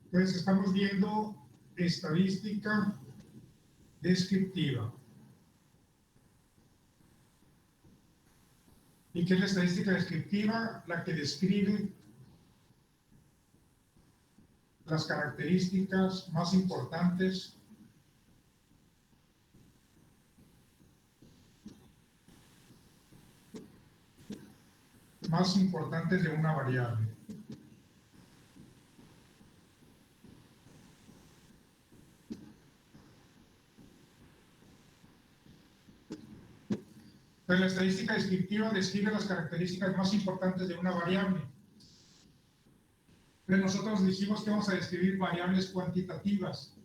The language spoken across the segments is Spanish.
Entonces estamos viendo estadística descriptiva. ¿Y qué es la estadística descriptiva? La que describe las características más importantes de una variable. Entonces, la estadística descriptiva describe las características más importantes de una variable. Entonces, nosotros dijimos que vamos a describir variables cuantitativas.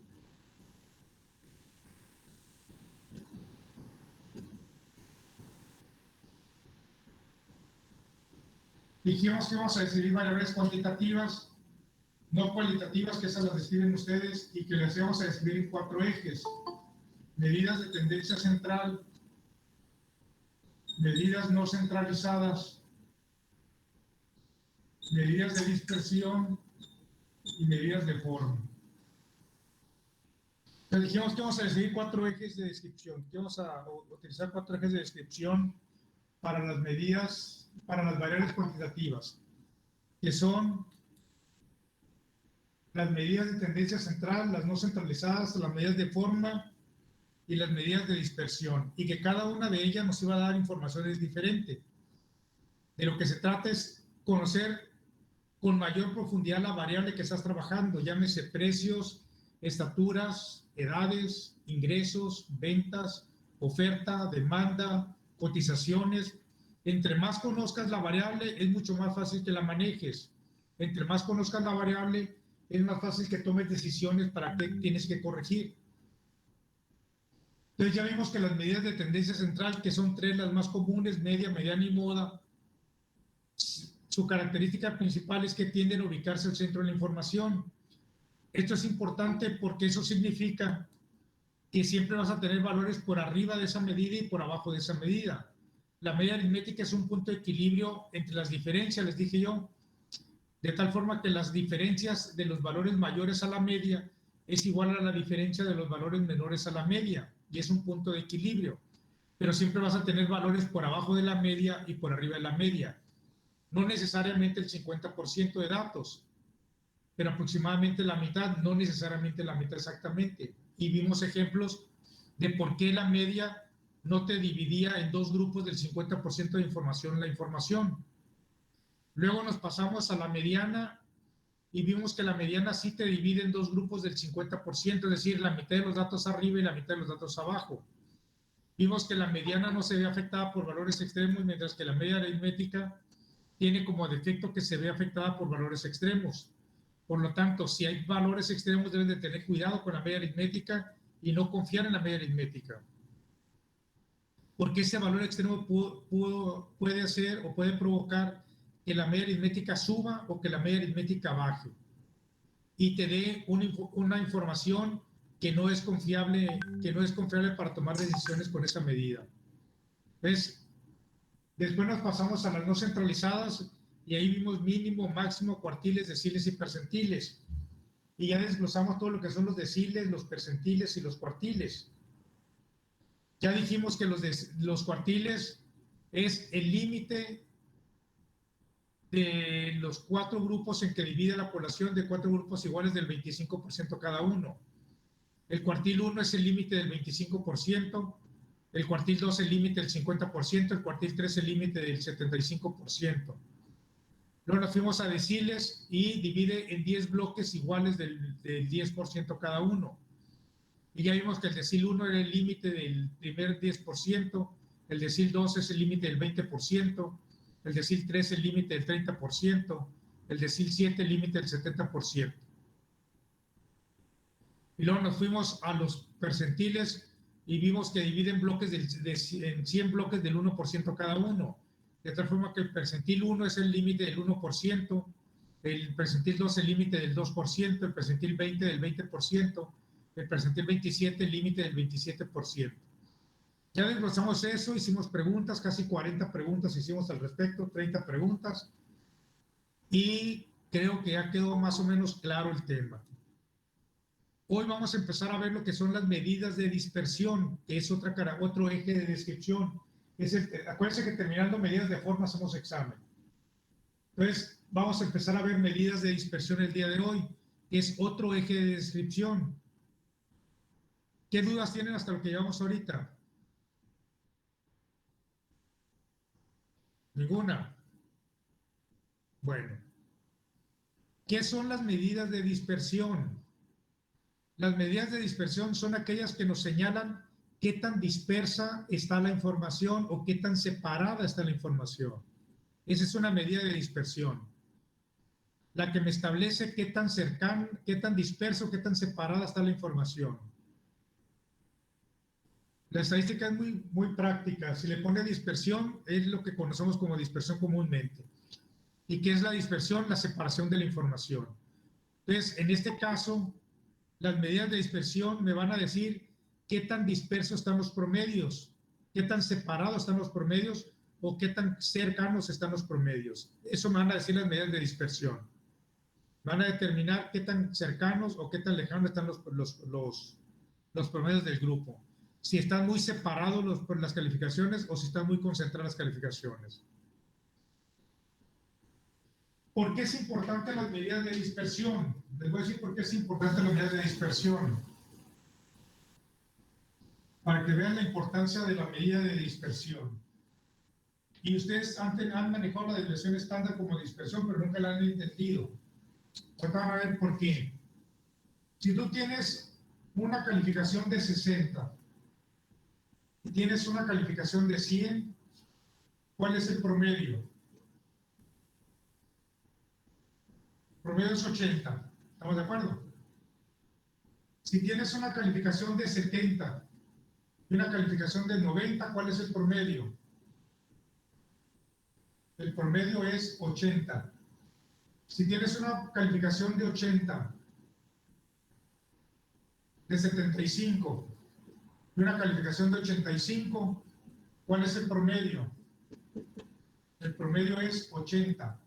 Dijimos que vamos a describir variables cuantitativas, no cualitativas, que esas las describen ustedes, y que las vamos a describir en 4 ejes. Medidas de tendencia central, medidas no centralizadas, medidas de dispersión y medidas de forma. Entonces dijimos que vamos a decidir 4 ejes de descripción, que vamos a utilizar 4 ejes de descripción para las medidas, para las variables cuantitativas, que son las medidas de tendencia central, las no centralizadas, las medidas de forma y las medidas de dispersión, y que cada una de ellas nos iba a dar informaciones diferentes. De lo que se trata es conocer con mayor profundidad la variable que estás trabajando, llámese precios, estaturas, edades, ingresos, ventas, oferta, demanda, cotizaciones. Entre más conozcas la variable, es mucho más fácil que la manejes. Entre más conozcas la variable, es más fácil que tomes decisiones para qué tienes que corregir. Entonces ya vimos que las medidas de tendencia central, que son 3 las más comunes, media, mediana y moda, su característica principal es que tienden a ubicarse al centro de la información. Esto es importante porque eso significa que siempre vas a tener valores por arriba de esa medida y por abajo de esa medida. La media aritmética es un punto de equilibrio entre las diferencias, les dije yo, de tal forma que las diferencias de los valores mayores a la media es igual a la diferencia de los valores menores a la media, y es un punto de equilibrio. Pero siempre vas a tener valores por abajo de la media y por arriba de la media. No necesariamente el 50% de datos, pero aproximadamente la mitad, no necesariamente la mitad exactamente. Y vimos ejemplos de por qué la media no te dividía en 2 grupos del 50% de información la información. Luego nos pasamos a la mediana y vimos que la mediana sí te divide en 2 grupos del 50%, es decir, la mitad de los datos arriba y la mitad de los datos abajo. Vimos que la mediana no se ve afectada por valores extremos, mientras que la media aritmética tiene como defecto que se ve afectada por valores extremos. Por lo tanto, si hay valores extremos, debes de tener cuidado con la media aritmética y no confiar en la media aritmética. Porque ese valor extremo puede hacer o puede provocar que la media aritmética suba o que la media aritmética baje y te dé una información que no es confiable para tomar decisiones con esa medida. ¿Ves? Después nos pasamos a las no centralizadas y ahí vimos mínimo, máximo, cuartiles, deciles y percentiles. Y ya desglosamos todo lo que son los deciles, los percentiles y los cuartiles. Ya dijimos que los cuartiles es el límite de los 4 grupos en que divide la población, de 4 grupos iguales del 25% cada uno. El cuartil 1 es el límite del 25%, el cuartil 2 el límite del 50%, el cuartil 3 el límite del 75%. Luego nos fuimos a deciles y divide en 10 bloques iguales del 10% cada uno. Y ya vimos que el decil 1 era el límite del primer 10%, el decil 2 es el límite del 20%, el decil 3 el límite del 30%, el decil 7 el límite del 70%. Y luego nos fuimos a los percentiles y vimos que dividen bloques en 100 bloques del 1% cada uno. De tal forma que el percentil 1 es el límite del 1%, el percentil 2 el límite del 2%, el percentil 20 del 20%, el percentil 27 el límite del 27%. Ya desglosamos eso, hicimos preguntas, casi 40 preguntas hicimos al respecto, 30 preguntas. ¿Y creo que ya quedó más o menos claro el tema. Hoy vamos a empezar a ver lo que son las medidas de dispersión, que es otro eje de descripción. Acuérdense que terminando medidas de forma hacemos examen. Entonces, vamos a empezar a ver medidas de dispersión el día de hoy, que es otro eje de descripción. ¿Qué dudas tienen hasta lo que llevamos ahorita? Ninguna. Bueno, ¿qué son las medidas de dispersión? Las medidas de dispersión son aquellas que nos señalan qué tan dispersa está la información o qué tan separada está la información. Esa es una medida de dispersión. La que me establece qué tan cercano, qué tan disperso, qué tan separada está la información. La estadística es muy práctica. Si le pone dispersión, es lo que conocemos como dispersión comúnmente. ¿Y qué es la dispersión? La separación de la información. Entonces, en este caso, las medidas de dispersión me van a decir qué tan dispersos están los promedios, qué tan separados están los promedios o qué tan cercanos están los promedios. Eso me van a decir las medidas de dispersión. Van a determinar qué tan cercanos o qué tan lejanos están los promedios del grupo. Si están muy separados las calificaciones o si están muy concentradas las calificaciones. ¿Por qué es importante las medidas de dispersión? Les voy a decir por qué es importante las medidas de dispersión. Para que vean la importancia de la medida de dispersión. Y ustedes han manejado la desviación estándar como dispersión, pero nunca la han entendido. Ahorita van a ver por qué. Si tú tienes una calificación de 60 y tienes una calificación de 100, ¿cuál es el promedio? El promedio es 80. ¿Estamos de acuerdo? Si tienes una calificación de 70 y una calificación de 90, ¿cuál es el promedio? El promedio es 80. Si tienes una calificación de 80, de 75 y una calificación de 85, ¿cuál es el promedio? El promedio es 80.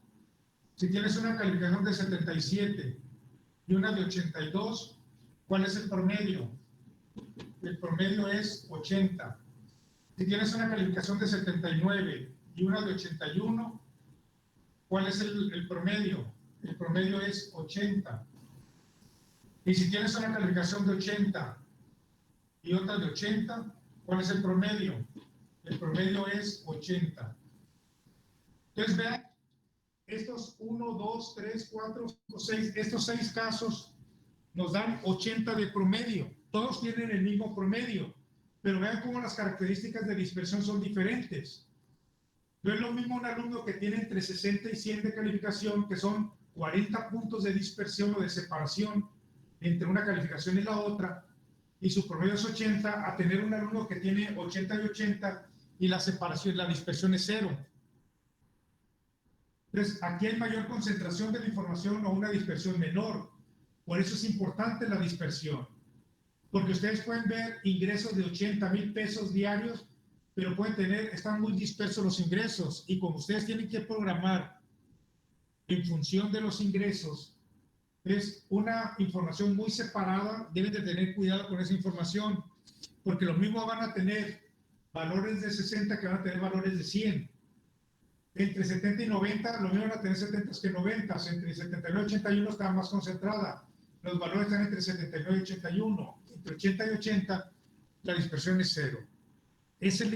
Si tienes una calificación de 77 y una de 82, ¿cuál es el promedio? El promedio es 80. Si tienes una calificación de 79 y una de 81, ¿cuál es el promedio? El promedio es 80. Y si tienes una calificación de 80 y otra de 80, ¿cuál es el promedio? El promedio es 80. Entonces vean, estos 1, 2, 3, 4, 6, estos 6 casos nos dan 80 de promedio. Todos tienen el mismo promedio, pero vean cómo las características de dispersión son diferentes. No es lo mismo un alumno que tiene entre 60 y 100 de calificación, que son 40 puntos de dispersión o de separación entre una calificación y la otra, y su promedio es 80, a tener un alumno que tiene 80 y 80 y la separación, la dispersión es 0. Entonces, aquí hay mayor concentración de la información o una dispersión menor. Por eso es importante la dispersión. Porque ustedes pueden ver ingresos de 80,000 pesos diarios, pero están muy dispersos los ingresos. Y como ustedes tienen que programar en función de los ingresos, es una información muy separada, deben de tener cuidado con esa información, porque lo mismo van a tener valores de 60 que van a tener valores de 100. Entre 70 y 90, lo mismo van a tener 70 que 90. Entre 79 y 81 está más concentrada. Los valores están entre 79 y 81. Entre 80 y 80, la dispersión es 0. Esa es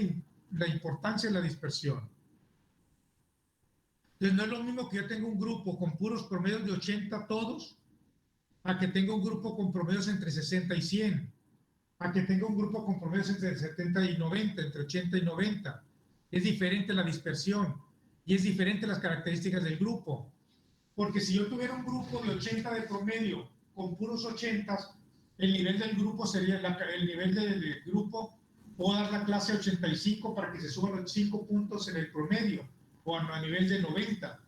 la importancia de la dispersión. Entonces, no es lo mismo que yo tenga un grupo con puros promedios de 80 todos, a que tenga un grupo con promedios entre 60 y 100, a que tenga un grupo con promedios entre 70 y 90, entre 80 y 90. Es diferente la dispersión y es diferente las características del grupo. Porque si yo tuviera un grupo de 80 de promedio con puros 80, el nivel del grupo sería, el nivel del grupo, puedo dar la clase 85 para que se suban los 5 puntos en el promedio, o a nivel de 90,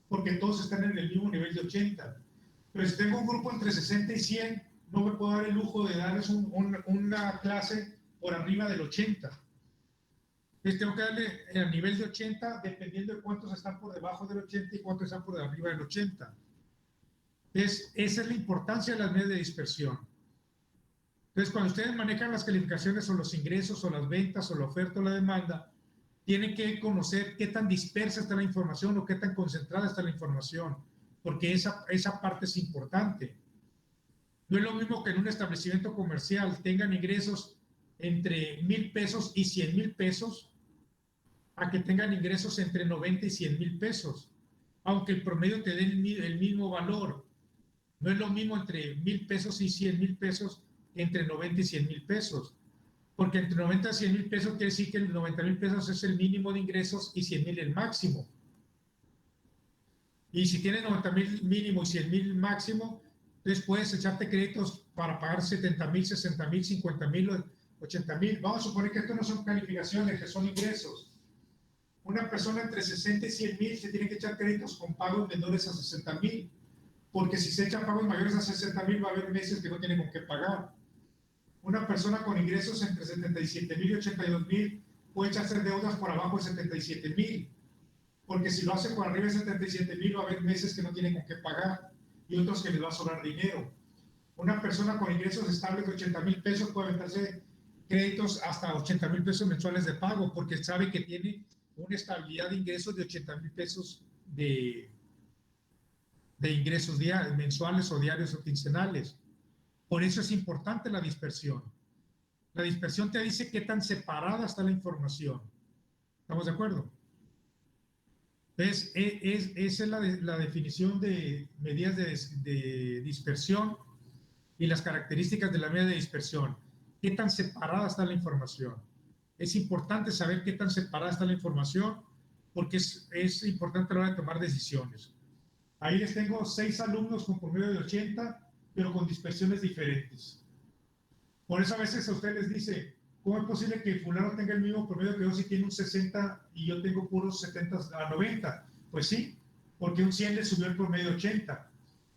porque todos están en el mismo nivel de 80. Pero si tengo un grupo entre 60 y 100, no me puedo dar el lujo de darles una clase por arriba del 80. Entonces tengo que darle a nivel de 80, dependiendo de cuántos están por debajo del 80 y cuántos están por arriba del 80. Esa es la importancia de las medidas de dispersión. Entonces, cuando ustedes manejan las calificaciones o los ingresos o las ventas o la oferta o la demanda, tienen que conocer qué tan dispersa está la información o qué tan concentrada está la información, porque esa parte es importante. No es lo mismo que en un establecimiento comercial tengan ingresos entre 1,000 pesos y 100,000 pesos, a que tengan ingresos entre 90 y 100,000 pesos, aunque el promedio te dé el mismo valor. No es lo mismo entre 1,000 pesos y 100,000 pesos que entre 90 y 100,000 pesos, porque entre 90 y 100,000 pesos quiere decir que el 90,000 pesos es el mínimo de ingresos y 100,000 el máximo. Y si tienes 90,000 mínimo y 100,000 máximo, entonces puedes echarte créditos para pagar 70,000, 60,000, 50,000, 80,000. Vamos a suponer que esto no son calificaciones, que son ingresos. Una persona entre 60 y 100,000 se tiene que echar créditos con pagos menores a 60,000, porque si se echan pagos mayores a 60,000 va a haber meses que no tienen con qué pagar. Una persona con ingresos entre 77,000 y 82,000 puede echarse deudas por abajo de 77,000, porque si lo hace por arriba de 77,000 va a haber meses que no tienen con qué pagar y otros que les va a sobrar dinero. Una persona con ingresos estables de 80,000 pesos puede aventarse créditos hasta 80,000 pesos mensuales de pago, porque sabe que tiene una estabilidad de ingresos de 80,000 pesos de ingresos mensuales o diarios o quincenales. Por eso es importante la dispersión. La dispersión te dice qué tan separada está la información. ¿Estamos de acuerdo? Entonces, esa es la definición de medidas de dispersión y las características de la medida de dispersión. ¿Qué tan separada está la información? Es importante saber qué tan separada está la información porque es importante a la hora de tomar decisiones. Ahí les tengo 6 alumnos con promedio de 80, pero con dispersiones diferentes. Por eso a veces a ustedes les dice, ¿cómo es posible que fulano tenga el mismo promedio que yo si tiene un 60 y yo tengo puros 70 a 90? Pues sí, porque un 100 le subió el promedio 80.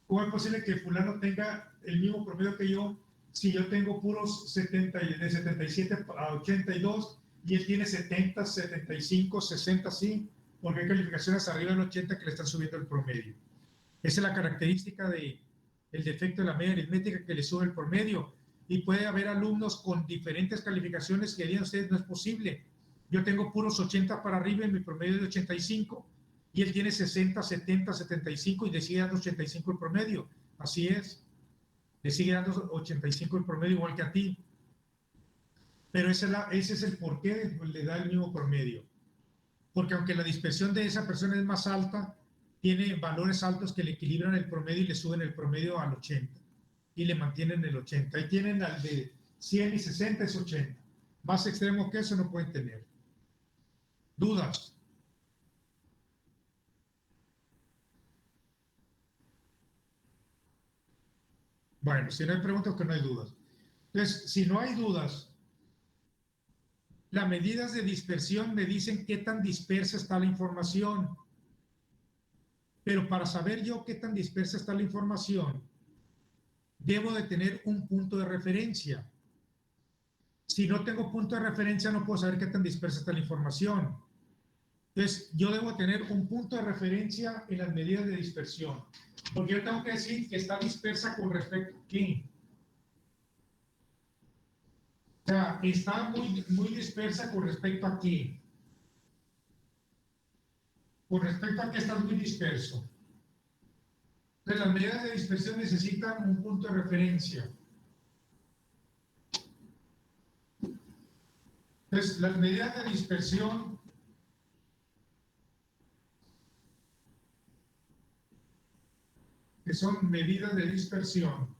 ¿Cómo es posible que fulano tenga el mismo promedio que yo si yo tengo puros 70, de 77 a 82 y él tiene 70, 75, 60, sí? Porque hay calificaciones arriba del 80 que le están subiendo el promedio. Esa es la característica del defecto de la media aritmética, que le sube el promedio. Y puede haber alumnos con diferentes calificaciones que digan ustedes no es posible. Yo tengo puros 80 para arriba y mi promedio es de 85 y él tiene 60, 70, 75 y le sigue dando 85 el promedio. Así es. Le sigue dando 85 el promedio igual que a ti. Pero ese es el porqué le da el mismo promedio. Porque aunque la dispersión de esa persona es más alta, tiene valores altos que le equilibran el promedio y le suben el promedio al 80 y le mantienen el 80. Ahí tienen al de 100 y 60 es 80. Más extremo que eso no pueden tener. ¿Dudas? Bueno, si no hay preguntas, que no hay dudas. Entonces, si no hay dudas, las medidas de dispersión me dicen qué tan dispersa está la información. Pero para saber yo qué tan dispersa está la información, debo de tener un punto de referencia. Si no tengo punto de referencia, no puedo saber qué tan dispersa está la información. Entonces, yo debo tener un punto de referencia en las medidas de dispersión. Porque yo tengo que decir que está dispersa con respecto a qué. O sea, está muy dispersa con respecto a qué. Con respecto a qué está muy disperso. Entonces, las medidas de dispersión necesitan un punto de referencia. Entonces, las medidas de dispersión que son medidas de dispersión,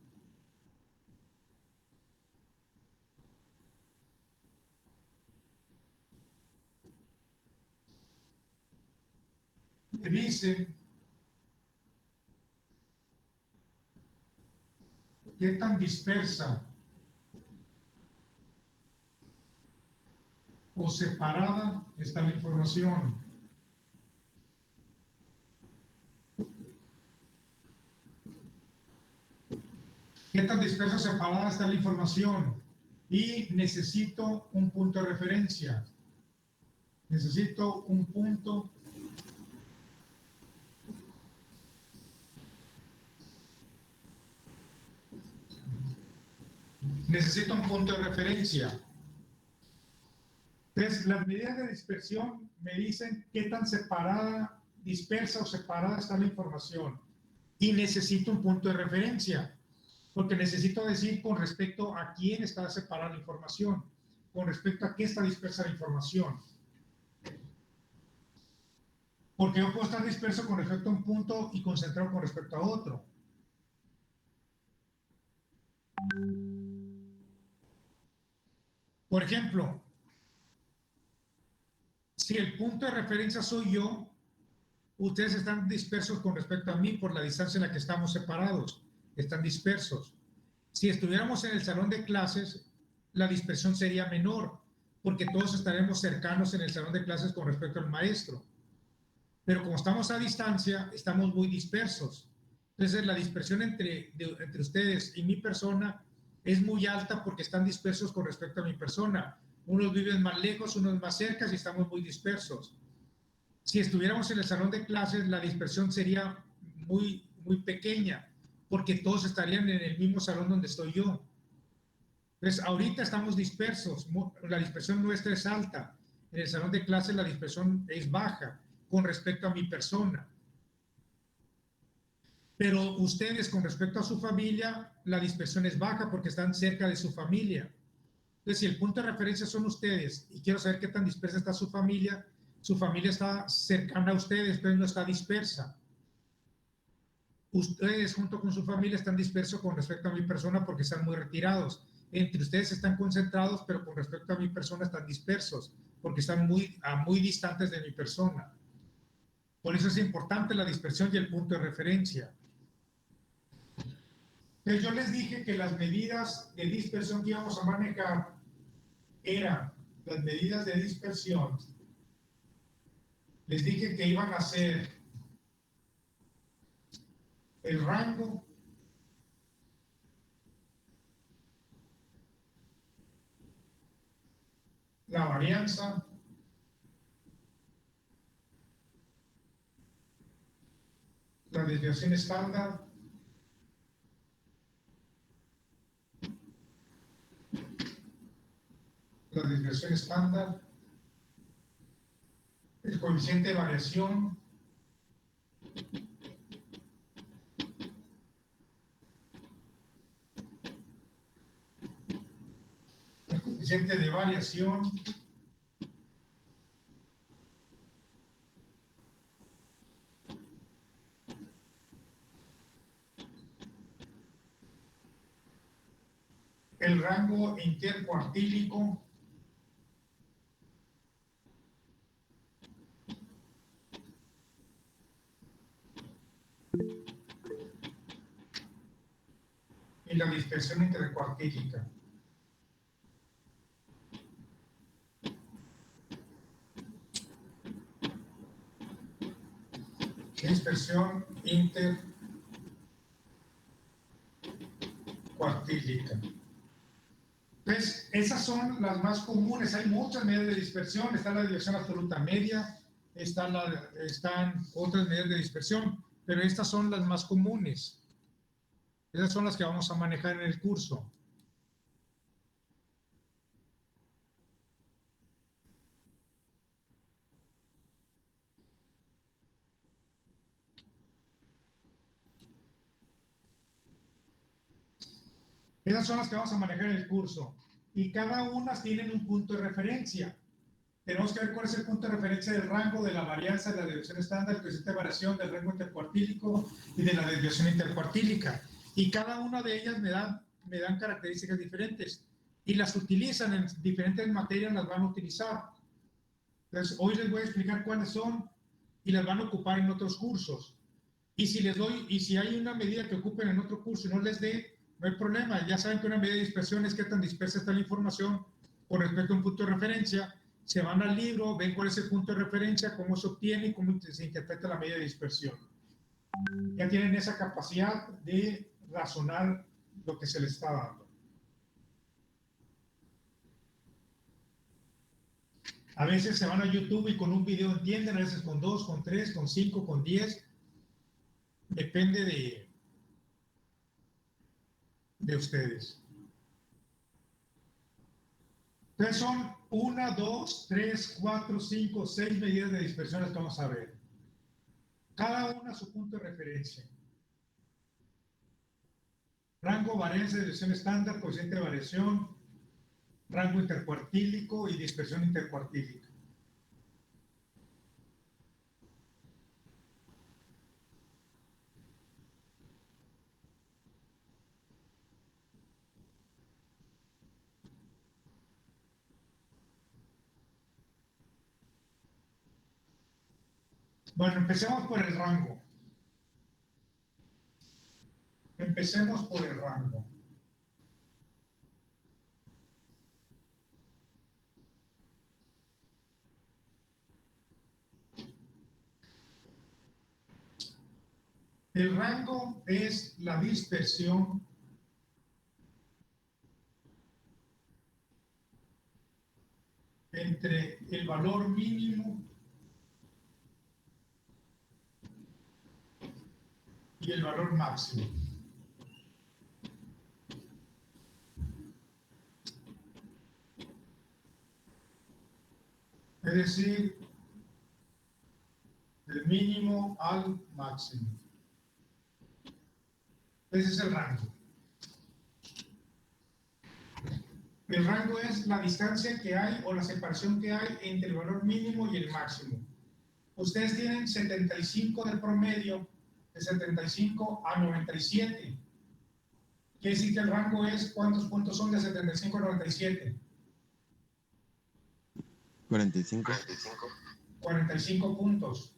que dicen qué tan dispersa o separada está la información. ¿Qué tan dispersa o separada está la información? Y necesito un punto de referencia. Necesito un punto necesito un punto de referencia. Entonces, las medidas de dispersión me dicen qué tan separada, dispersa o separada está la información. Y necesito un punto de referencia, porque necesito decir con respecto a quién está separada la información, con respecto a qué está dispersa la información. Porque yo puedo estar disperso con respecto a un punto y concentrado con respecto a otro. Por ejemplo, si el punto de referencia soy yo, ustedes están dispersos con respecto a mí por la distancia en la que estamos separados. Están dispersos. Si estuviéramos en el salón de clases, la dispersión sería menor, porque todos estaremos cercanos en el salón de clases con respecto al maestro. Pero como estamos a distancia, estamos muy dispersos. Entonces, la dispersión entre ustedes y mi persona es muy alta porque están dispersos con respecto a mi persona. Unos viven más lejos, unos más cerca y estamos muy dispersos. Si estuviéramos en el salón de clases, la dispersión sería muy pequeña, porque todos estarían en el mismo salón donde estoy yo. Entonces, ahorita estamos dispersos, la dispersión nuestra es alta. En el salón de clases la dispersión es baja con respecto a mi persona. Pero ustedes, con respecto a su familia, la dispersión es baja porque están cerca de su familia. Entonces, si el punto de referencia son ustedes y quiero saber qué tan dispersa está su familia está cercana a ustedes, pero no está dispersa. Ustedes junto con su familia están dispersos con respecto a mi persona porque están muy retirados. Entre ustedes están concentrados, pero con respecto a mi persona están dispersos porque están muy distantes de mi persona. Por eso es importante la dispersión y el punto de referencia. Entonces yo les dije que las medidas de dispersión que íbamos a manejar eran las medidas de dispersión. Les dije que iban a ser el rango, la varianza, la desviación estándar, la desviación estándar, el coeficiente de variación, el coeficiente de variación, el rango intercuartílico, y la dispersión intercuartílica. Dispersión intercuartílica. Entonces, esas son las más comunes. Hay muchas medidas de dispersión. Está la dirección absoluta media, están otras medidas de dispersión, pero estas son las más comunes. Esas son las que vamos a manejar en el curso. Esas son las que vamos a manejar en el curso. Y cada una tienen un punto de referencia. Tenemos que ver cuál es el punto de referencia del rango, de la varianza, de la desviación estándar, el coeficiente de variación, del rango intercuartílico y de la desviación intercuartílica. Y cada una de ellas me dan características diferentes. Y las utilizan en diferentes materias, las van a utilizar. Entonces, hoy les voy a explicar cuáles son y las van a ocupar en otros cursos. Y si hay una medida que ocupen en otro curso y no les dé, no hay problema. Ya saben que una medida de dispersión es qué tan dispersa está la información con respecto a un punto de referencia. Se van al libro, ven cuál es el punto de referencia, cómo se obtiene y cómo se interpreta la medida de dispersión. Ya tienen esa capacidad de razonar lo que se les está dando. A veces se van a YouTube y con un video entienden, a veces con 2, con 3, con 5, con 10. Depende de ustedes. Entonces son 1, 2, 3, 4, 5, 6 medidas de dispersión las que vamos a ver. Cada una a su punto de referencia. Rango, varianza de dirección estándar, coeficiente de variación, rango intercuartílico y dispersión intercuartílica. Bueno, empecemos por el rango. Empecemos por el rango. El rango es la dispersión entre el valor mínimo y el valor máximo. Es decir, del mínimo al máximo. Ese es el rango. El rango es la distancia que hay o la separación que hay entre el valor mínimo y el máximo. Ustedes tienen 75 de promedio, de 75 a 97. Quiere decir que el rango es, ¿cuántos puntos son de 75 a 97? 45. 45 puntos.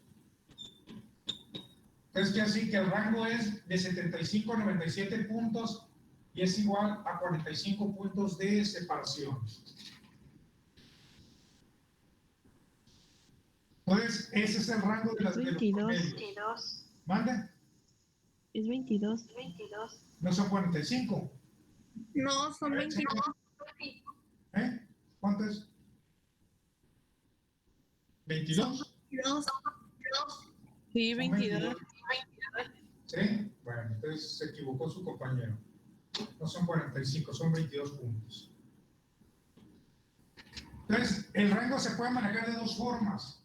Entonces, quiere decir que el rango es de 75 a 97 puntos y es igual a 45 puntos de separación. Entonces, ese es el rango de los promedios. ¿Mande? Es 22. ¿No son 45? No, son 22. ¿Eh? ¿Cuánto es? ¿22? Sí, 22. ¿Sí? Bueno, entonces se equivocó su compañero. No son 45, son 22 puntos. Entonces, el rango se puede manejar de dos formas.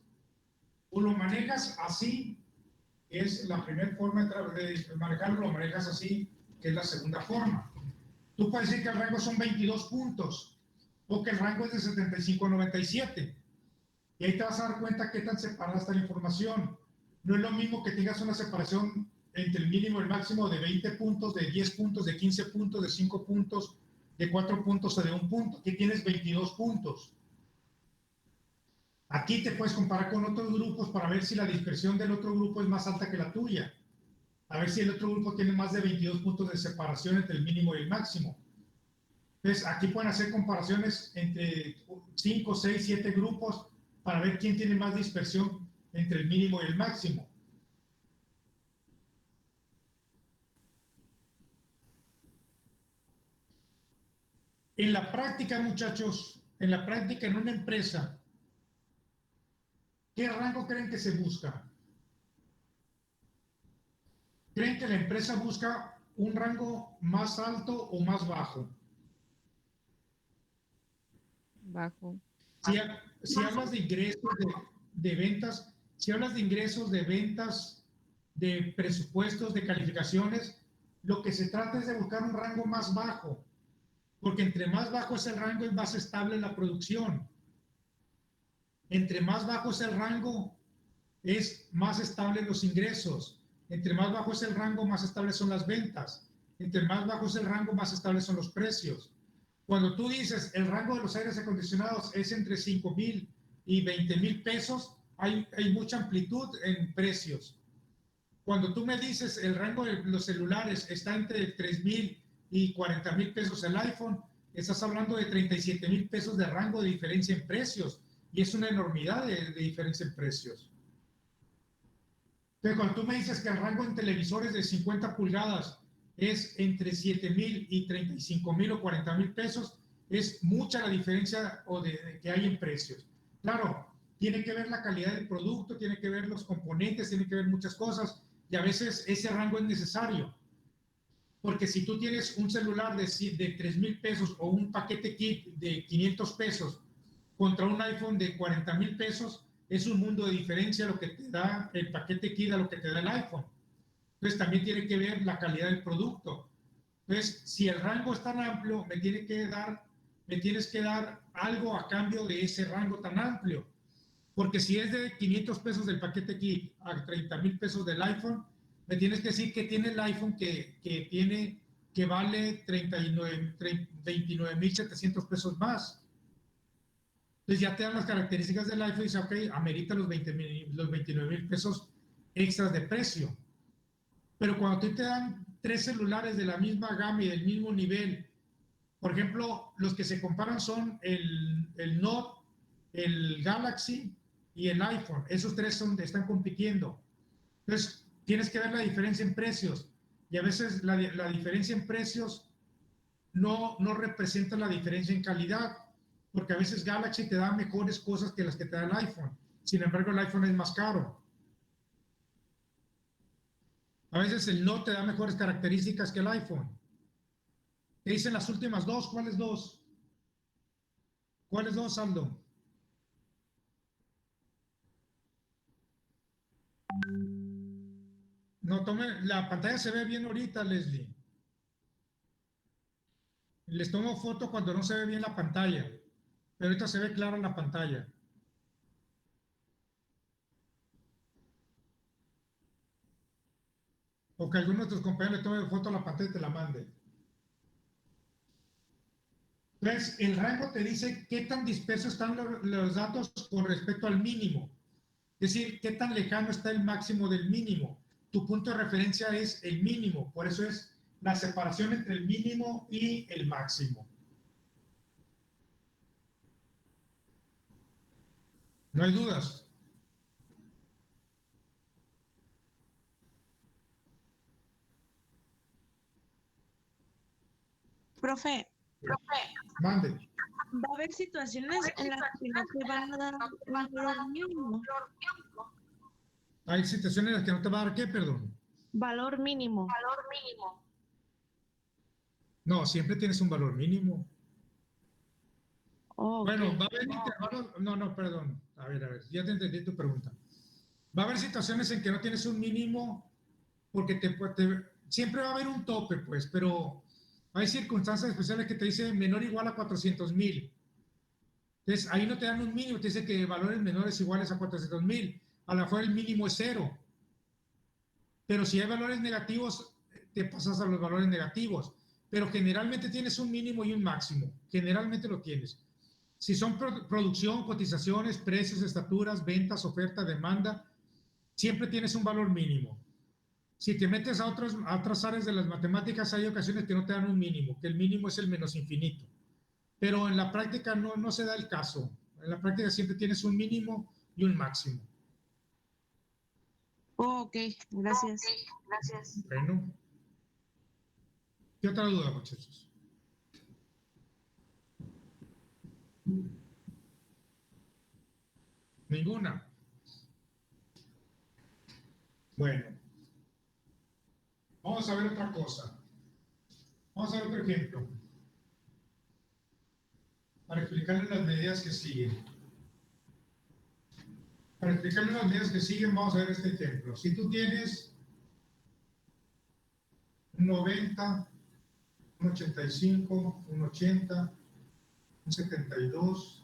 O lo manejas así, que es la primera forma de manejarlo, lo manejas así, que es la segunda forma. Tú puedes decir que el rango son 22 puntos, o que el rango es de 75 a 97. Y ahí te vas a dar cuenta qué tan separada está la información. No es lo mismo que tengas una separación entre el mínimo y el máximo de 20 puntos, de 10 puntos, de 15 puntos, de 5 puntos, de 4 puntos o de 1 punto. Aquí tienes 22 puntos. Aquí te puedes comparar con otros grupos para ver si la dispersión del otro grupo es más alta que la tuya. A ver si el otro grupo tiene más de 22 puntos de separación entre el mínimo y el máximo. Entonces, aquí pueden hacer comparaciones entre 5, 6, 7 grupos para ver quién tiene más dispersión entre el mínimo y el máximo. En la práctica, muchachos, en la práctica en una empresa, ¿qué rango creen que se busca? ¿Creen que la empresa busca un rango más alto o más bajo? Bajo. Si hablas de ingresos de ventas, si hablas de ingresos de ventas, de presupuestos, de calificaciones, lo que se trata es de buscar un rango más bajo, porque entre más bajo es el rango es más estable la producción. Entre más bajo es el rango, es más estable los ingresos. Entre más bajo es el rango, más estables son las ventas. Entre más bajo es el rango, más estables son los precios. Cuando tú dices el rango de los aires acondicionados es entre 5,000 y 20,000 pesos, hay mucha amplitud en precios. Cuando tú me dices el rango de los celulares está entre 3,000 y 40,000 pesos el iPhone, estás hablando de 37,000 pesos de rango de diferencia en precios. Y es una enormidad de diferencia en precios. Entonces, cuando tú me dices que el rango en televisores de 50 pulgadas es entre 7,000 y 35,000 o 40,000 pesos, es mucha la diferencia que hay en precios. Claro, tiene que ver la calidad del producto, tiene que ver los componentes, tiene que ver muchas cosas, y a veces ese rango es necesario. Porque si tú tienes un celular de 3,000 pesos o un paquete kit de 500 pesos contra un iPhone de 40,000 pesos, es un mundo de diferencia lo que te da el paquete kit a lo que te da el iPhone. Entonces también tiene que ver la calidad del producto. Entonces, si el rango es tan amplio, me tienes que dar algo a cambio de ese rango tan amplio. Porque si es de 500 pesos del paquete kit a 30,000 pesos del iPhone, me tienes que decir que tiene el iPhone que vale 29,700 pesos más. Entonces ya te dan las características del iPhone y dice, ok, amerita los 29,000 pesos extras de precio. Pero cuando te dan 3 celulares de la misma gama y del mismo nivel, por ejemplo, los que se comparan son el Note, el Galaxy y el iPhone. Esos 3 están compitiendo. Entonces, tienes que ver la diferencia en precios. Y a veces la diferencia en precios no representa la diferencia en calidad, porque a veces Galaxy te da mejores cosas que las que te da el iPhone. Sin embargo, el iPhone es más caro. A veces el Note te da mejores características que el iPhone. ¿Qué dicen las últimas dos? ¿Cuáles dos? ¿Cuáles dos, Aldo? No tome, la pantalla se ve bien ahorita, Leslie. Les tomo foto cuando no se ve bien la pantalla, pero ahorita se ve clara la pantalla. O que alguno de tus compañeros le tome foto a la pantalla y te la mande. Entonces, el rango te dice qué tan dispersos están los datos con respecto al mínimo. Es decir, qué tan lejano está el máximo del mínimo. Tu punto de referencia es el mínimo, por eso es la separación entre el mínimo y el máximo. No hay dudas. Profe, Mande. va a haber situaciones en las que no te van a dar un valor mínimo. Hay situaciones en las que no te va a dar qué, perdón. Valor mínimo. No, siempre tienes un valor mínimo. Oh, ok. Bueno, va a haber intervalos. No, perdón. A ver, ya te entendí tu pregunta. Va a haber situaciones en que no tienes un mínimo porque siempre va a haber un tope, pues, pero hay circunstancias especiales que te dicen menor o igual a 400,000. Entonces, ahí no te dan un mínimo, te dice que valores menores iguales a 400,000. A lo mejor el mínimo es 0. Pero si hay valores negativos, te pasas a los valores negativos. Pero generalmente tienes un mínimo y un máximo. Generalmente lo tienes. Si son producción, cotizaciones, precios, estaturas, ventas, oferta, demanda, siempre tienes un valor mínimo. Si te metes a otras áreas de las matemáticas, hay ocasiones que no te dan un mínimo, que el mínimo es el menos infinito. Pero en la práctica no se da el caso. En la práctica siempre tienes un mínimo y un máximo. Oh, ok, gracias. Bueno, ¿qué otra duda, muchachos? Ninguna. Bueno, vamos a ver otra cosa. Vamos a ver otro ejemplo para explicarles las medidas que siguen. Para explicarles las medidas que siguen, vamos a ver este ejemplo. Si tú tienes 90, un 85, un 80, un 72,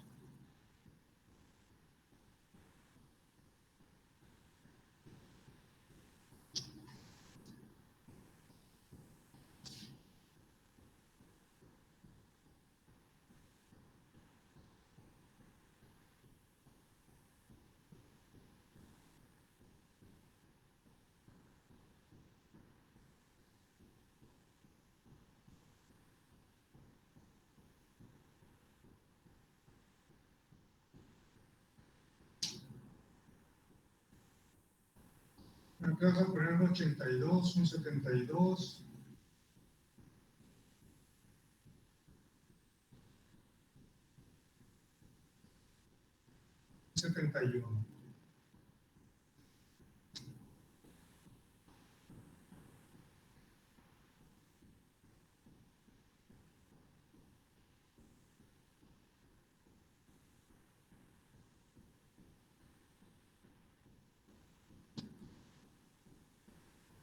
aquí vas a poner un 82, un 72, un 71.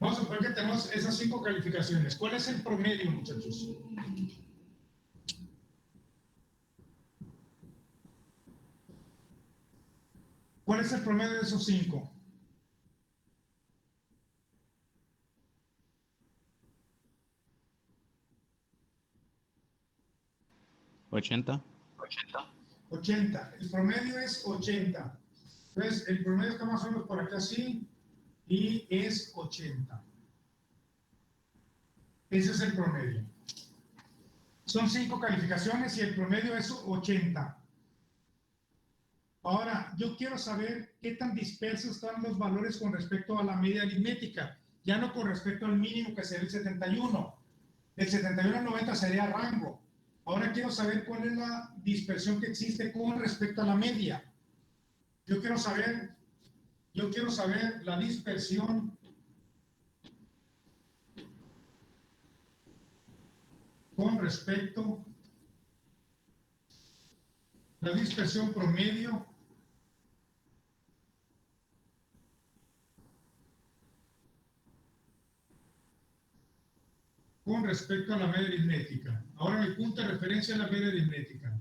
Vamos a suponer que tenemos esas 5 calificaciones. ¿Cuál es el promedio, muchachos? ¿Cuál es el promedio de esos 5? ¿80? 80. El promedio es 80. Entonces, el promedio está más o menos por acá así y es 80. Ese es el promedio. Son 5 calificaciones y el promedio es 80. Ahora, yo quiero saber qué tan dispersos están los valores con respecto a la media aritmética, ya no con respecto al mínimo que sería el 71. Del 71 al 90 sería rango. Ahora quiero saber cuál es la dispersión que existe con respecto a la media. Yo quiero saber la dispersión con respecto a la dispersión promedio con respecto a la media aritmética. Ahora mi punto de referencia es la media aritmética.